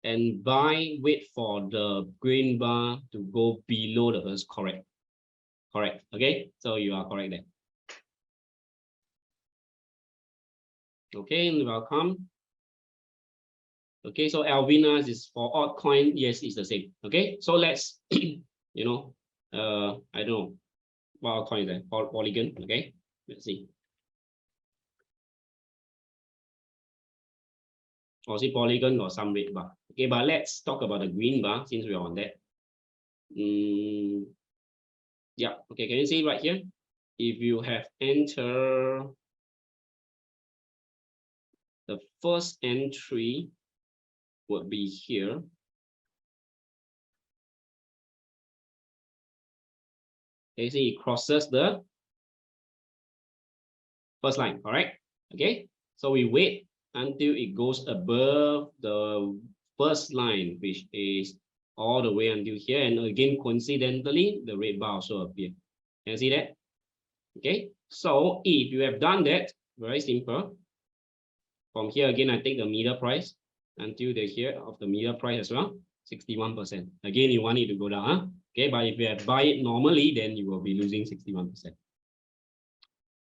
and buy, wait for the green bar to go below the first. Correct. Correct. Okay, so you are correct there. Okay, welcome. Okay, so Alvina is for altcoin. Yes, it's the same. Okay, so let's, I don't know what altcoin is that? Polygon. Okay, let's see. Or see Polygon or some red bar. Okay, but let's talk about the green bar since we are on that. Yeah, okay, can you see right here? If you have entered the first entry would be here. Okay, see it crosses the first line, all right? Okay, so we wait until it goes above the first line, which is all the way until here, and again coincidentally the red bar also appear. Can you see that? Okay, so if you have done that, very simple. From here again, I take the middle price until the here of the middle price as well, 61%. Again, you want it to go down, huh? Okay, but if you have buy it normally, then you will be losing 61%.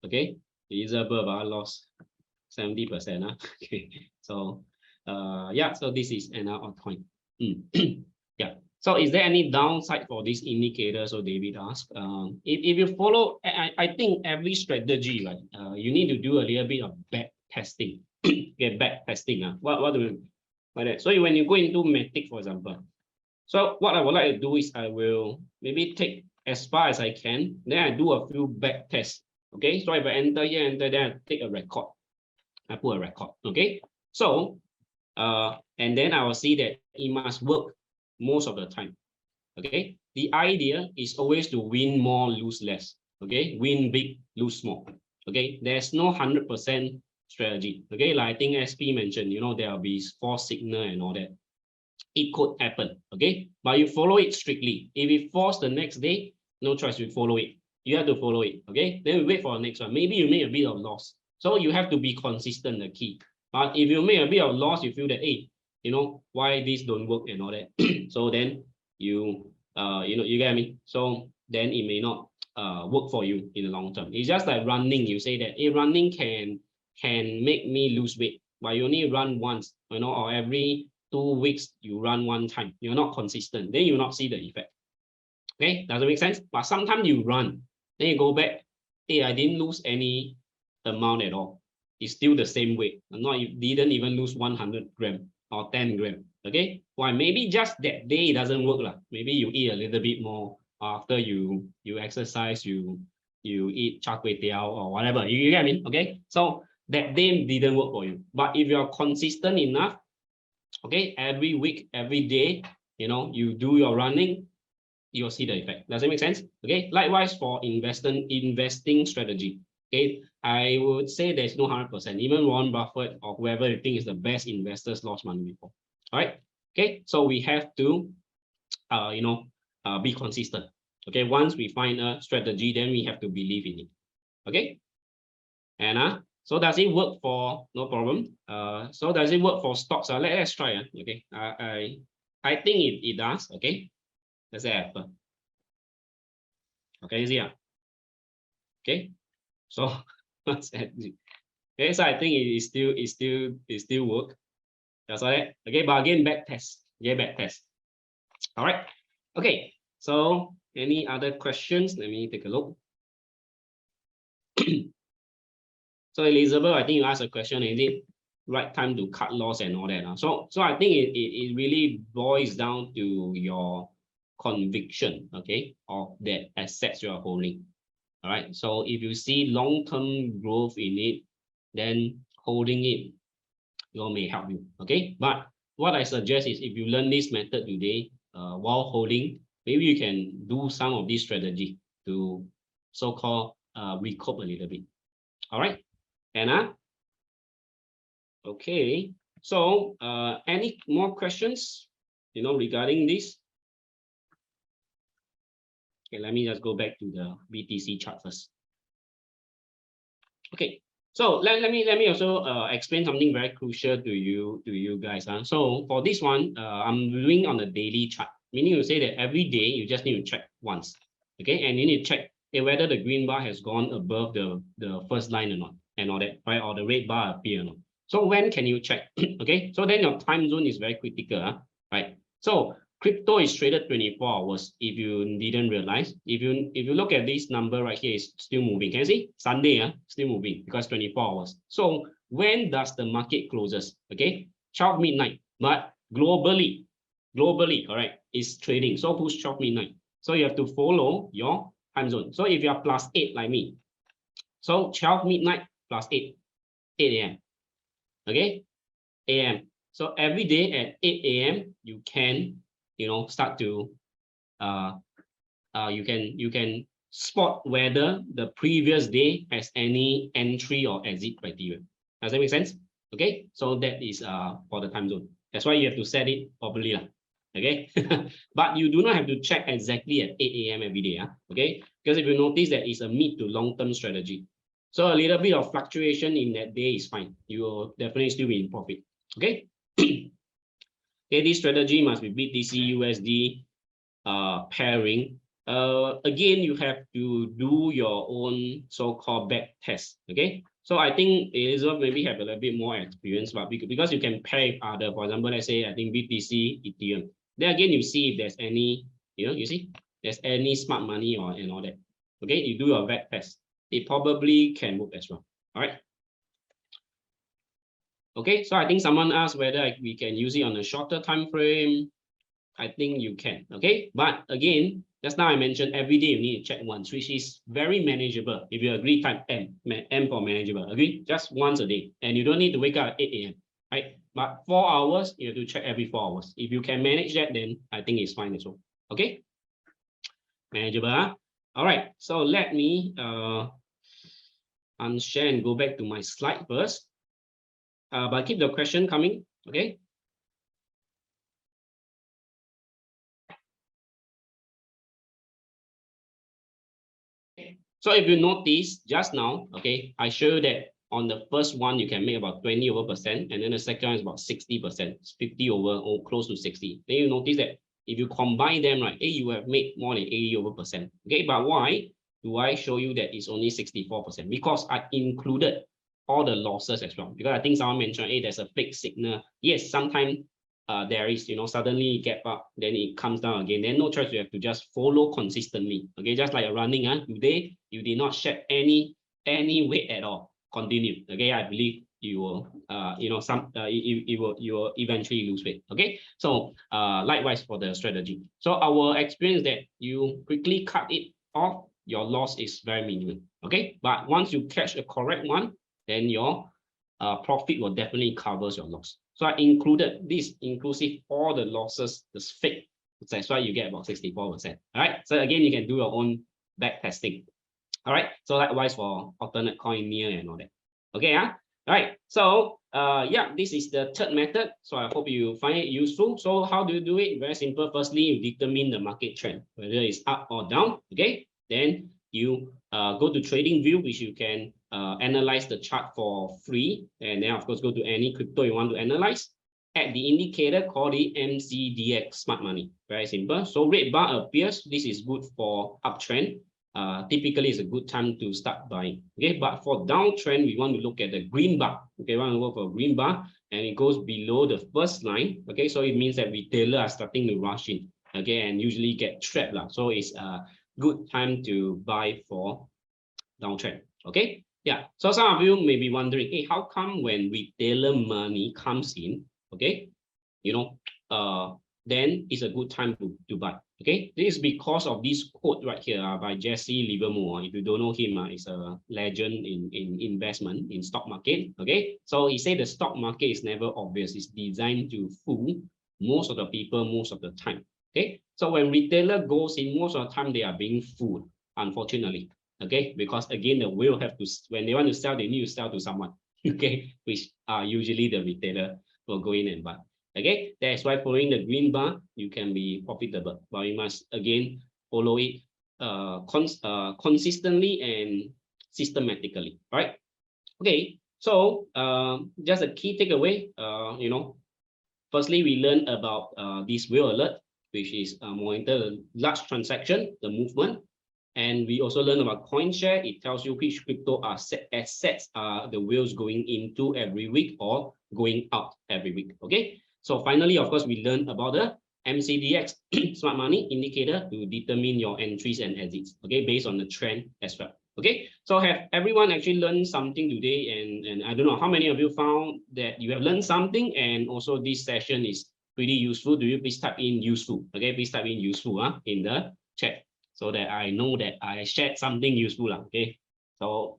Okay, it is above our loss 70%. Huh? Okay, so yeah, so this is another point. Yeah. So is there any downside for this indicator? So David asked. If you follow, I think every strategy, right, you need to do a little bit of back testing. Get back testing. What do you like that? So when you go into Matic, for example, so what I would like to do is I will maybe take as far as I can, then I do a few back tests. Okay, so if I enter here, enter there, I take a record. I put a record. Okay, so and then I will see that it must work most of the time. Okay, the idea is always to win more, lose less. Okay, win big, lose small. Okay, there's no 100% strategy. Okay, like I think SP mentioned, you know, there will be false signal and all that. It could happen. Okay, but you follow it strictly. If it falls the next day, no choice, you follow it. You have to follow it. Okay, then we wait for the next one. Maybe you make a bit of loss. So you have to be consistent, the key. But if you make a bit of loss, you feel that, hey, you know, why this don't work and all that. So then you you get me. So then it may not work for you in the long term. It's just like running. You say that, hey, running can make me lose weight, but you only run once, you know, or every 2 weeks you run one time. You're not consistent. Then you not see the effect. Okay, does it make sense? But sometimes you run, then you go back. Hey, I didn't lose any amount at all. It's still the same weight. Not, you didn't even lose 100 gram or 10 gram. Okay, why? Maybe just that day it doesn't work lah. Maybe you eat a little bit more after you exercise, you eat char kway teow or whatever. You get what I mean? Okay, so that day didn't work for you. But if you're consistent enough, okay, every week, every day, you know, you do your running, you'll see the effect. Does it make sense? Okay, likewise for investing strategy. Okay, I would say there's no 100%. Even Warren Buffett or whoever you think is the best investors lost money before. All right. Okay, so we have to be consistent. Okay, once we find a strategy, then we have to believe in it. Okay, and so does it work for, no problem, so does it work for stocks? Let's try. Okay, I think it does. Okay, let's say okay, easy. Okay, so okay, so I think it still work. That's all right. Okay, but again, back test. Yeah, back test. All right. Okay, so any other questions? Let me take a look. So Elizabeth, I think you asked a question, is it right time to cut loss and all that? So I think it really boils down to your conviction, okay, of that assets you are holding. All right. So if you see long-term growth in it, then holding it may help you. Okay. But what I suggest is if you learn this method today, while holding, maybe you can do some of this strategy to so-called recoup a little bit. All right. Anna? Okay. So any more questions, regarding this? Okay, let me just go back to the BTC chart first. Okay, so let me also explain something very crucial to you guys. So for this one, I'm doing on the daily chart, meaning to say that every day you just need to check once. Okay, and you need to check whether the green bar has gone above the first line or not, and all that, right? Or the red bar appear or not. So when can you check? Okay, so then your time zone is very critical, right? So crypto is traded 24 hours. If you didn't realize, if you look at this number right here, it's still moving. Can you see? Sunday, still moving because 24 hours. So when does the market closes? Okay, 12 midnight. But globally, correct, is trading. So who's 12 midnight? So you have to follow your time zone. So if you are +8 like me, so 12 midnight +8, 8 a.m. Okay, a.m. So every day at 8 a.m. you can start to you can spot whether the previous day has any entry or exit criteria. Does that make sense? Okay, so that is for the time zone. That's why you have to set it properly lah. Okay, but you do not have to check exactly at 8 a.m. every day. Okay, because if you notice that it's a mid to long-term strategy, so a little bit of fluctuation in that day is fine. You will definitely still be in profit. Okay. Okay, this strategy must be BTC USD pairing. Again, you have to do your own so-called back test. Okay, so I think Elizabeth maybe have a little bit more experience, but because you can pair with other, for example, let's say I think BTC Ethereum. Then again, you see if there's any, you see there's any smart money or and all that. Okay, you do your back test. It probably can work as well. All right. Okay, so I think someone asked whether we can use it on a shorter time frame. I think you can. Okay, but again, just now I mentioned every day you need to check once, which is very manageable. If you agree, type M for manageable. Agree? Just once a day, and you don't need to wake up at 8 a.m. Right? But 4 hours, you have to check every 4 hours. If you can manage that, then I think it's fine as well. Okay, manageable. Huh? All right. So let me unshare and go back to my slide first. But keep the question coming, okay? So if you notice just now, okay, I show you that on the first one, you can make about 20%, and then the second one is about 60%, 50 over or close to 60. Then you notice that if you combine them, right, you have made more than 80%. Okay, but why do I show you that it's only 64%? Because I included all the losses as well. Because I think someone mentioned, hey, there's a fake signal. Yes, sometimes there is, suddenly gap up, then it comes down again. Then no choice, you have to just follow consistently. Okay, just like running. Today you did not shed any weight at all. Continue. Okay, I believe you will, you will eventually lose weight. Okay, so likewise for the strategy. So our experience that you quickly cut it off, your loss is very minimal. Okay, but once you catch a correct one, then your profit will definitely cover your loss. So I included this, inclusive all the losses, the fake. That's why you get about 64%. All right. So again, you can do your own back testing. All right. So likewise for alternate coin, near and all that. Okay. All right. So yeah, this is the third method. So I hope you find it useful. So how do you do it? Very simple. Firstly, you determine the market trend, whether it's up or down. Okay. Then you go to trading view, which you can analyze the chart for free, and then of course go to any crypto you want to analyze. Add the indicator called the MCDX smart money. Very simple. So red bar appears. This is good for uptrend. Typically it's a good time to start buying. Okay, but for downtrend, we want to look at the green bar. Okay, we want to look for green bar, and it goes below the first line. Okay, so it means that retailers are starting to rush in. Okay, and usually get trapped lah. So it's a good time to buy for downtrend. Okay, yeah. So some of you may be wondering, hey, how come when retailer money comes in, okay, then it's a good time to buy. Okay, this is because of this quote right here by Jesse Livermore. If you don't know him, he's a legend in investment in stock market. Okay, so he said the stock market is never obvious. It's designed to fool most of the people most of the time. Okay, so when retailer goes in, most of the time they are being fooled, unfortunately. Okay, because again, the will have to, when they want to sell, they need to sell to someone. Okay, which usually the retailer will go in and buy. Okay, that's why following the green bar, you can be profitable, but you must again follow it consistently and systematically. All right. Okay, so just a key takeaway. Firstly, we learned about this whale alert, which is monitor the large transaction, the movement. And we also learn about CoinShare. It tells you which crypto assets are the whales going into every week or going out every week. Okay. So finally, of course, we learned about the MCDX smart money indicator to determine your entries and exits. Okay, based on the trend as well. Okay. So have everyone actually learned something today? And I don't know how many of you found that you have learned something, and also this session is pretty useful. Do you please type in useful? Okay, please type in useful in the chat, so that I know that I shared something useful. Okay, so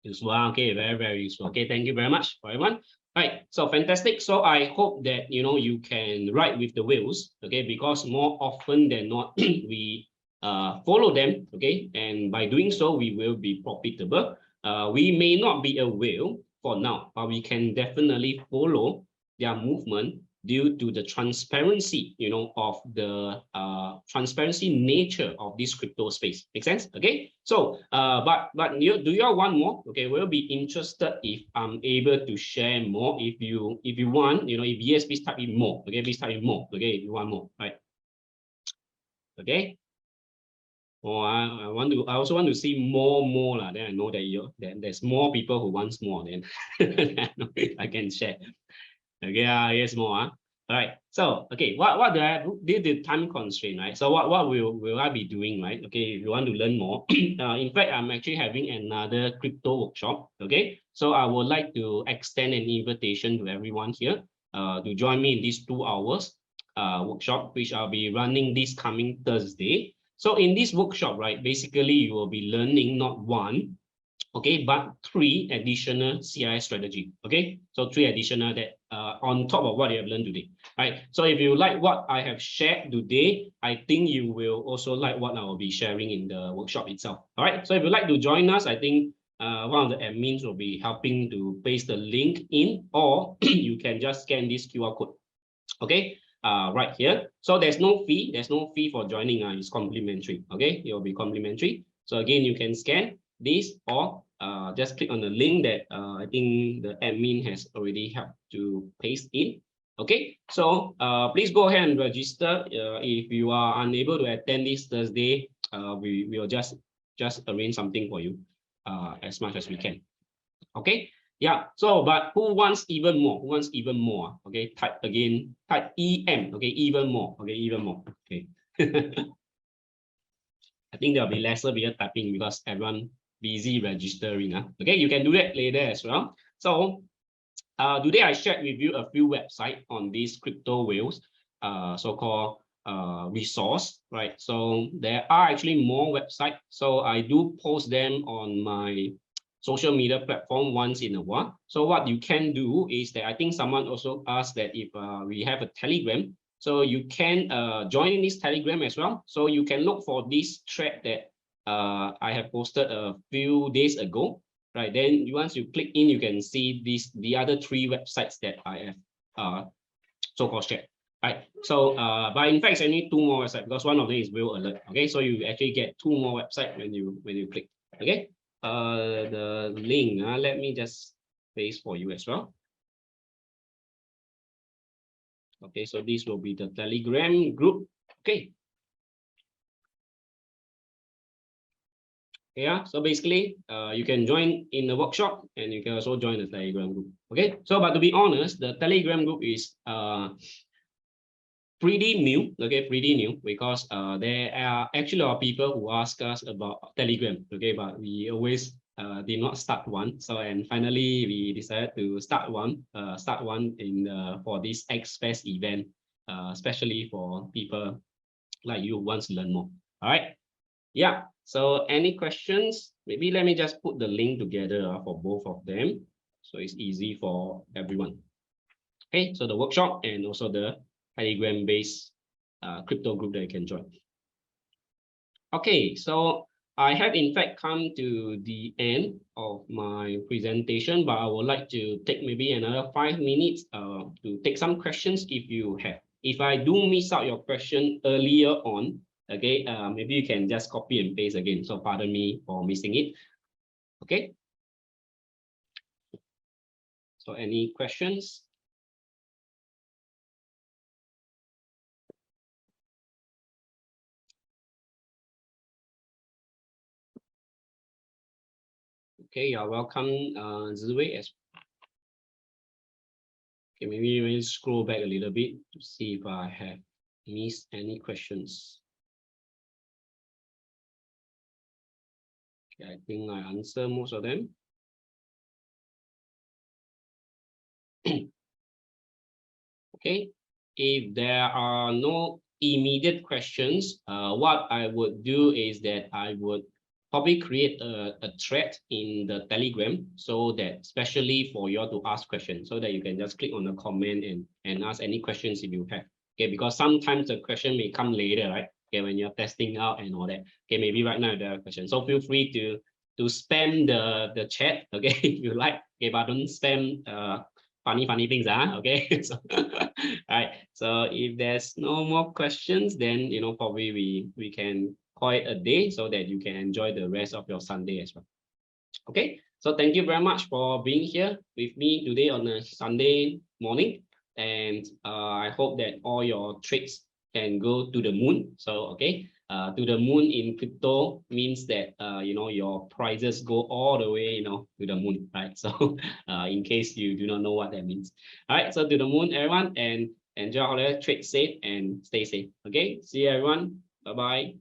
useful. Okay, very, very useful. Okay, thank you very much for everyone. All right, so fantastic. So I hope that you can ride with the whales. Okay, because more often than not, we follow them, okay? And by doing so, we will be profitable. We may not be a whale for now, but we can definitely follow their movement due to the transparency, you know, of the transparency nature of this crypto space. Make sense? Okay. So, but you, do you all want more? Okay, we'll be interested if I'm able to share more. If you want, you know, if yes, please type in more. Okay, please type in more. Okay, if you want more, right? Okay. Or I also want to see more lah. Then I know that there's more people who wants more. Then I can share. Okay, yes, more. All right. So, okay, what do I do? Due to time constraint, right? So, what will I be doing, right? Okay, if you want to learn more, in fact, I'm actually having another crypto workshop. Okay, so I would like to extend an invitation to everyone here, to join me in these 2 hours, workshop, which I'll be running this coming Thursday. So, in this workshop, right, basically you will be learning not one, okay, but 3 additional CIS strategy. Okay, so 3 additional that on top of what you have learned today, right? So if you like what I have shared today, I think you will also like what I will be sharing in the workshop itself. All right, so if you like to join us, I think one of the admins will be helping to paste the link in, or you can just scan this QR code. Okay, right here. So there's no fee. There's no fee for joining. It's complimentary. Okay, it will be complimentary. So again, you can scan this, or just click on the link that I think the admin has already helped to paste in. Okay, so please go ahead and register. If you are unable to attend this Thursday, we will just arrange something for you as much as we can. Okay. Yeah, so but who wants even more? Who wants even more? Okay, type again, type EM. Okay, even more. Okay, even more. Okay. I think there'll be lesser people typing because everyone busy registering. Okay, you can do that later as well. So today I shared with you a few websites on these crypto whales, so-called resource, right? So there are actually more websites. So I do post them on my social media platform once in a while. So what you can do is that I think someone also asked that if we have a Telegram, so you can join this Telegram as well. So you can look for this thread that I have posted a few days ago, right? Then once you click in, you can see the other 3 websites that I have so-called shared. Right. So but in fact, it's only 2 more websites because one of them is Will Alert. Okay, so you actually get 2 more websites when you click. Okay. The link, let me just paste for you as well. Okay, so this will be the Telegram group. Okay. Yeah, so basically, you can join in the workshop and you can also join the Telegram group. Okay, so but to be honest, the Telegram group is pretty new. Okay, pretty new because there are actually a lot of people who ask us about Telegram. Okay, but we always did not start one. So and finally we decided to start one in for this XeFEST event, especially for people like you who wants to learn more. All right. Yeah. So any questions? Maybe let me just put the link together for both of them, so it's easy for everyone. Okay. So the workshop and also the Telegram-based crypto group that you can join. Okay, so I have in fact come to the end of my presentation, but I would like to take maybe another 5 minutes to take some questions if you have. If I do miss out your question earlier on, okay, maybe you can just copy and paste again. So pardon me for missing it. Okay. So any questions? Okay, you're welcome, Ziwei. Okay, maybe we'll scroll back a little bit to see if I have missed any questions. Okay, I think I answered most of them. Okay, if there are no immediate questions, what I would do is that I would probably create a thread in the Telegram so that especially for you all to ask questions, so that you can just click on the comment and ask any questions if you have. Okay, because sometimes the question may come later, right? Okay, when you're testing out and all that. Okay, maybe right now there are questions. So feel free to spam the chat, okay, if you like. Okay, but don't spam funny things, okay. So, all right. So if there's no more questions, then probably we can call it a day so that you can enjoy the rest of your Sunday as well. Okay, so thank you very much for being here with me today on a Sunday morning, and I hope that all your trades can go to the moon. So okay, to the moon in crypto means that your prices go all the way to the moon, right? So in case you do not know what that means, all right. So to the moon, everyone, and enjoy all the trade safe and stay safe. Okay, see you everyone. Bye bye.